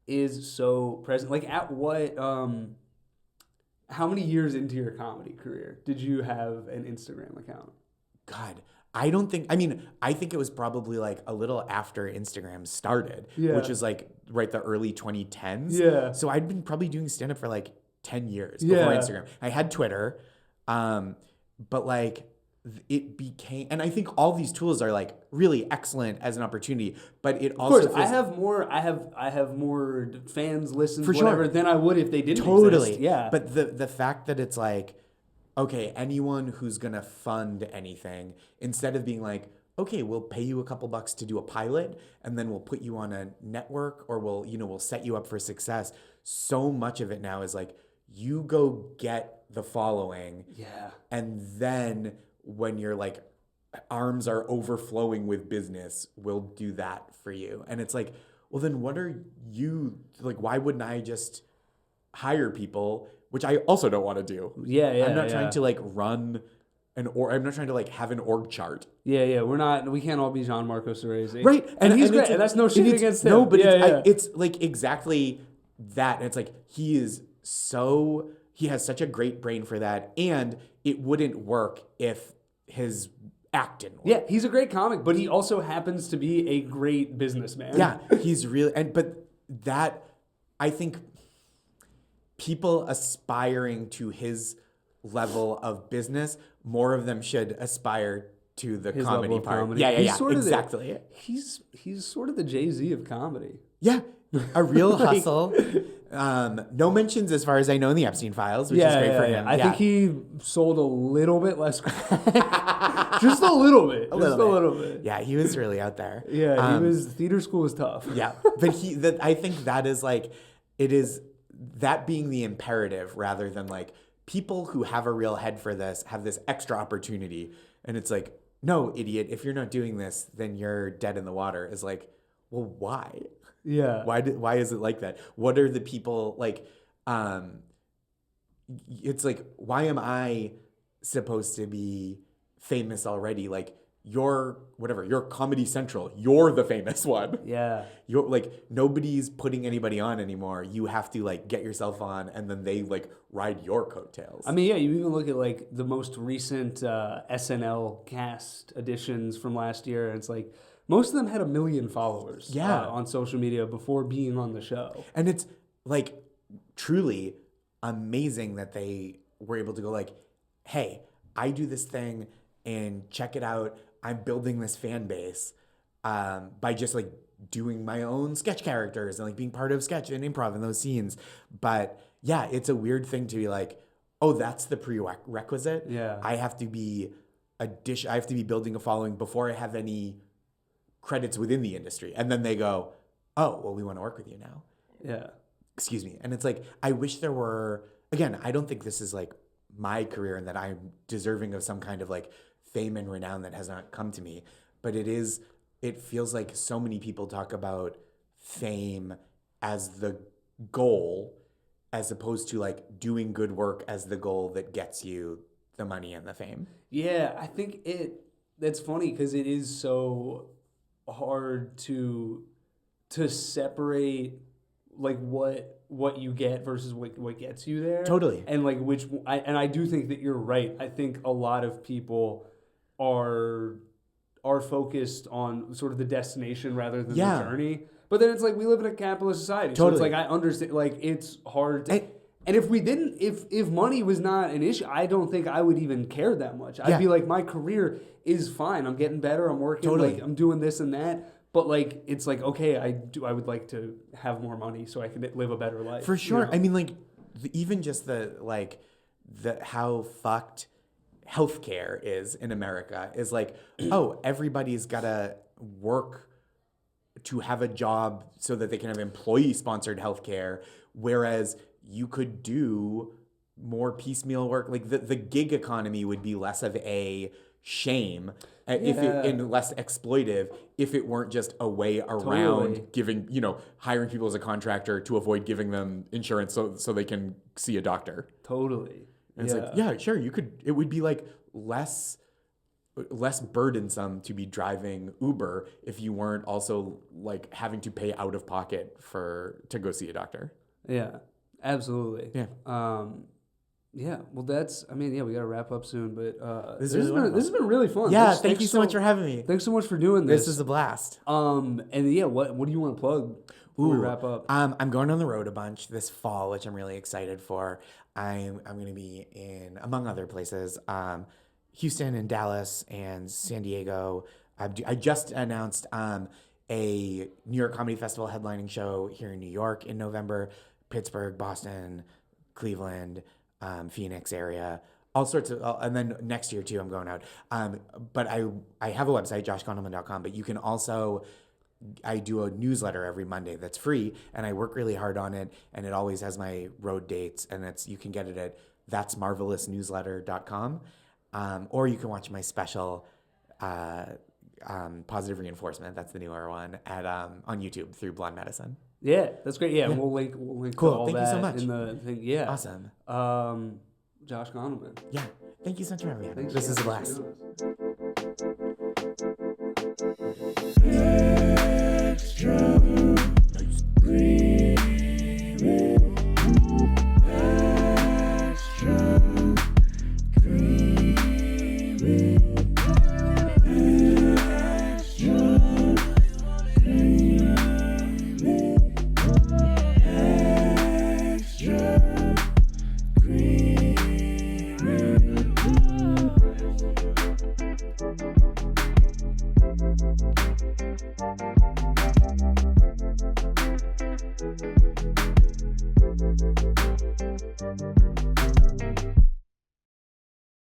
is so present. Like at what, how many years into your comedy career did you have an Instagram account? God, I think it was probably like a little after Instagram started, which is like the early 2010s. Yeah. So I'd been probably doing stand-up for like 10 years before Instagram. I had Twitter, but like it became, and I think all these tools are like really excellent as an opportunity, but it also I have more fans listen for whatever than I would if they didn't exist. Yeah. But the fact that it's like, okay, anyone who's going to fund anything, instead of being like, okay, we'll pay you a couple bucks to do a pilot and then we'll put you on a network or we'll set you up for success. So much of it now is like, you go get the following. Yeah. And then when your like arms are overflowing with business, we'll do that for you. And it's like, well, then what are you, like, why wouldn't I just hire people, which I also don't want to do. Yeah. I'm not trying to like run I'm not trying to like have an org chart. Yeah. We can't all be Jean Marco Cerezi. Right. And he's great. And that's no shit against him. No, but it's like exactly that. And it's like, he has such a great brain for that. And it wouldn't work if his act didn't work. Yeah, he's a great comic, but he also happens to be a great businessman. Yeah, he's really, but that, I think people aspiring to his level of business, more of them should aspire to the his comedy part. Comedy. Yeah, Exactly. He's sort of the Jay-Z of comedy. Yeah, a real hustle. No mentions, as far as I know, in the Epstein files, which is great for him. I think he sold a little bit less crack. Just a little bit. A little bit. Yeah, he was really out there. Yeah, theater school was tough. Yeah, but I think that is like, it is that being the imperative rather than like, people who have a real head for this have this extra opportunity. And it's like, no, idiot, if you're not doing this, then you're dead in the water. Is like, well, why? Yeah. Why is it like that? What are the people like? It's like, why am I supposed to be famous already? Like, you're Comedy Central. You're the famous one. Yeah. You're like, nobody's putting anybody on anymore. You have to like get yourself on, and then they like ride your coattails. I mean, yeah, you even look at like the most recent SNL cast additions from last year, and it's like most of them had 1 million followers on social media before being on the show. And it's like truly amazing that they were able to go like, hey, I do this thing and check it out. I'm building this fan base by just like doing my own sketch characters and like being part of sketch and improv in those scenes. But yeah, it's a weird thing to be like, oh, that's the prerequisite. Yeah. I have to be building a following before I have any credits within the industry. And then they go, oh, well, we want to work with you now. Yeah. Excuse me. And it's like, I wish there were, again, I don't think this is like my career and that I'm deserving of some kind of like fame and renown that has not come to me. But it feels like so many people talk about fame as the goal, as opposed to like doing good work as the goal that gets you the money and the fame. Yeah, I think that's funny because it is so hard to separate like what you get versus what gets you there. Totally. And like I do think that you're right. I think a lot of people are focused on sort of the destination rather than the journey. But then it's like we live in a capitalist society. Totally. So it's like I understand like it's hard to, and if we didn't, if money was not an issue, I don't think I would even care that much. I'd be like, my career is fine. I'm getting better. I'm working. Totally. Like I'm doing this and that. But like, it's like, okay, I would like to have more money so I can live a better life. For sure. You know? I mean, like, even just how fucked healthcare is in America is like, oh, everybody's got to work to have a job so that they can have employee-sponsored healthcare, whereas you could do more piecemeal work. Like the gig economy would be less of a shame and less exploitive if it weren't just a way around giving, hiring people as a contractor to avoid giving them insurance so they can see a doctor. Totally. And it's like, yeah, sure, it would be like less burdensome to be driving Uber if you weren't also like having to pay out of pocket to go see a doctor. Yeah, absolutely. Yeah. Yeah, well, we got to wrap up soon, but this has been really fun. Yeah, thank you so much for having me. Thanks so much for doing this. This is a blast. And yeah, what do you want to plug before we wrap up? I'm going on the road a bunch this fall, which I'm really excited for. I'm going to be in, among other places, Houston and Dallas and San Diego. I just announced a New York Comedy Festival headlining show here in New York in November, Pittsburgh, Boston, Cleveland, Phoenix area, all sorts of, and then next year too, I'm going out. But I have a website, joshgondelman.com, but you can also, I do a newsletter every Monday that's free, and I work really hard on it, and it always has my road dates, and you can get it at that'smarvelousnewsletter.com, or you can watch my special, Positive Reinforcement, that's the newer one, on YouTube through Blonde Medicine. Yeah, that's great. Yeah, we'll link cool. to all Thank that you so much. in the thing. Yeah. Awesome. Josh Gondelman. Yeah. Thank you so much for having me. Thanks, this is a blast. Yeah.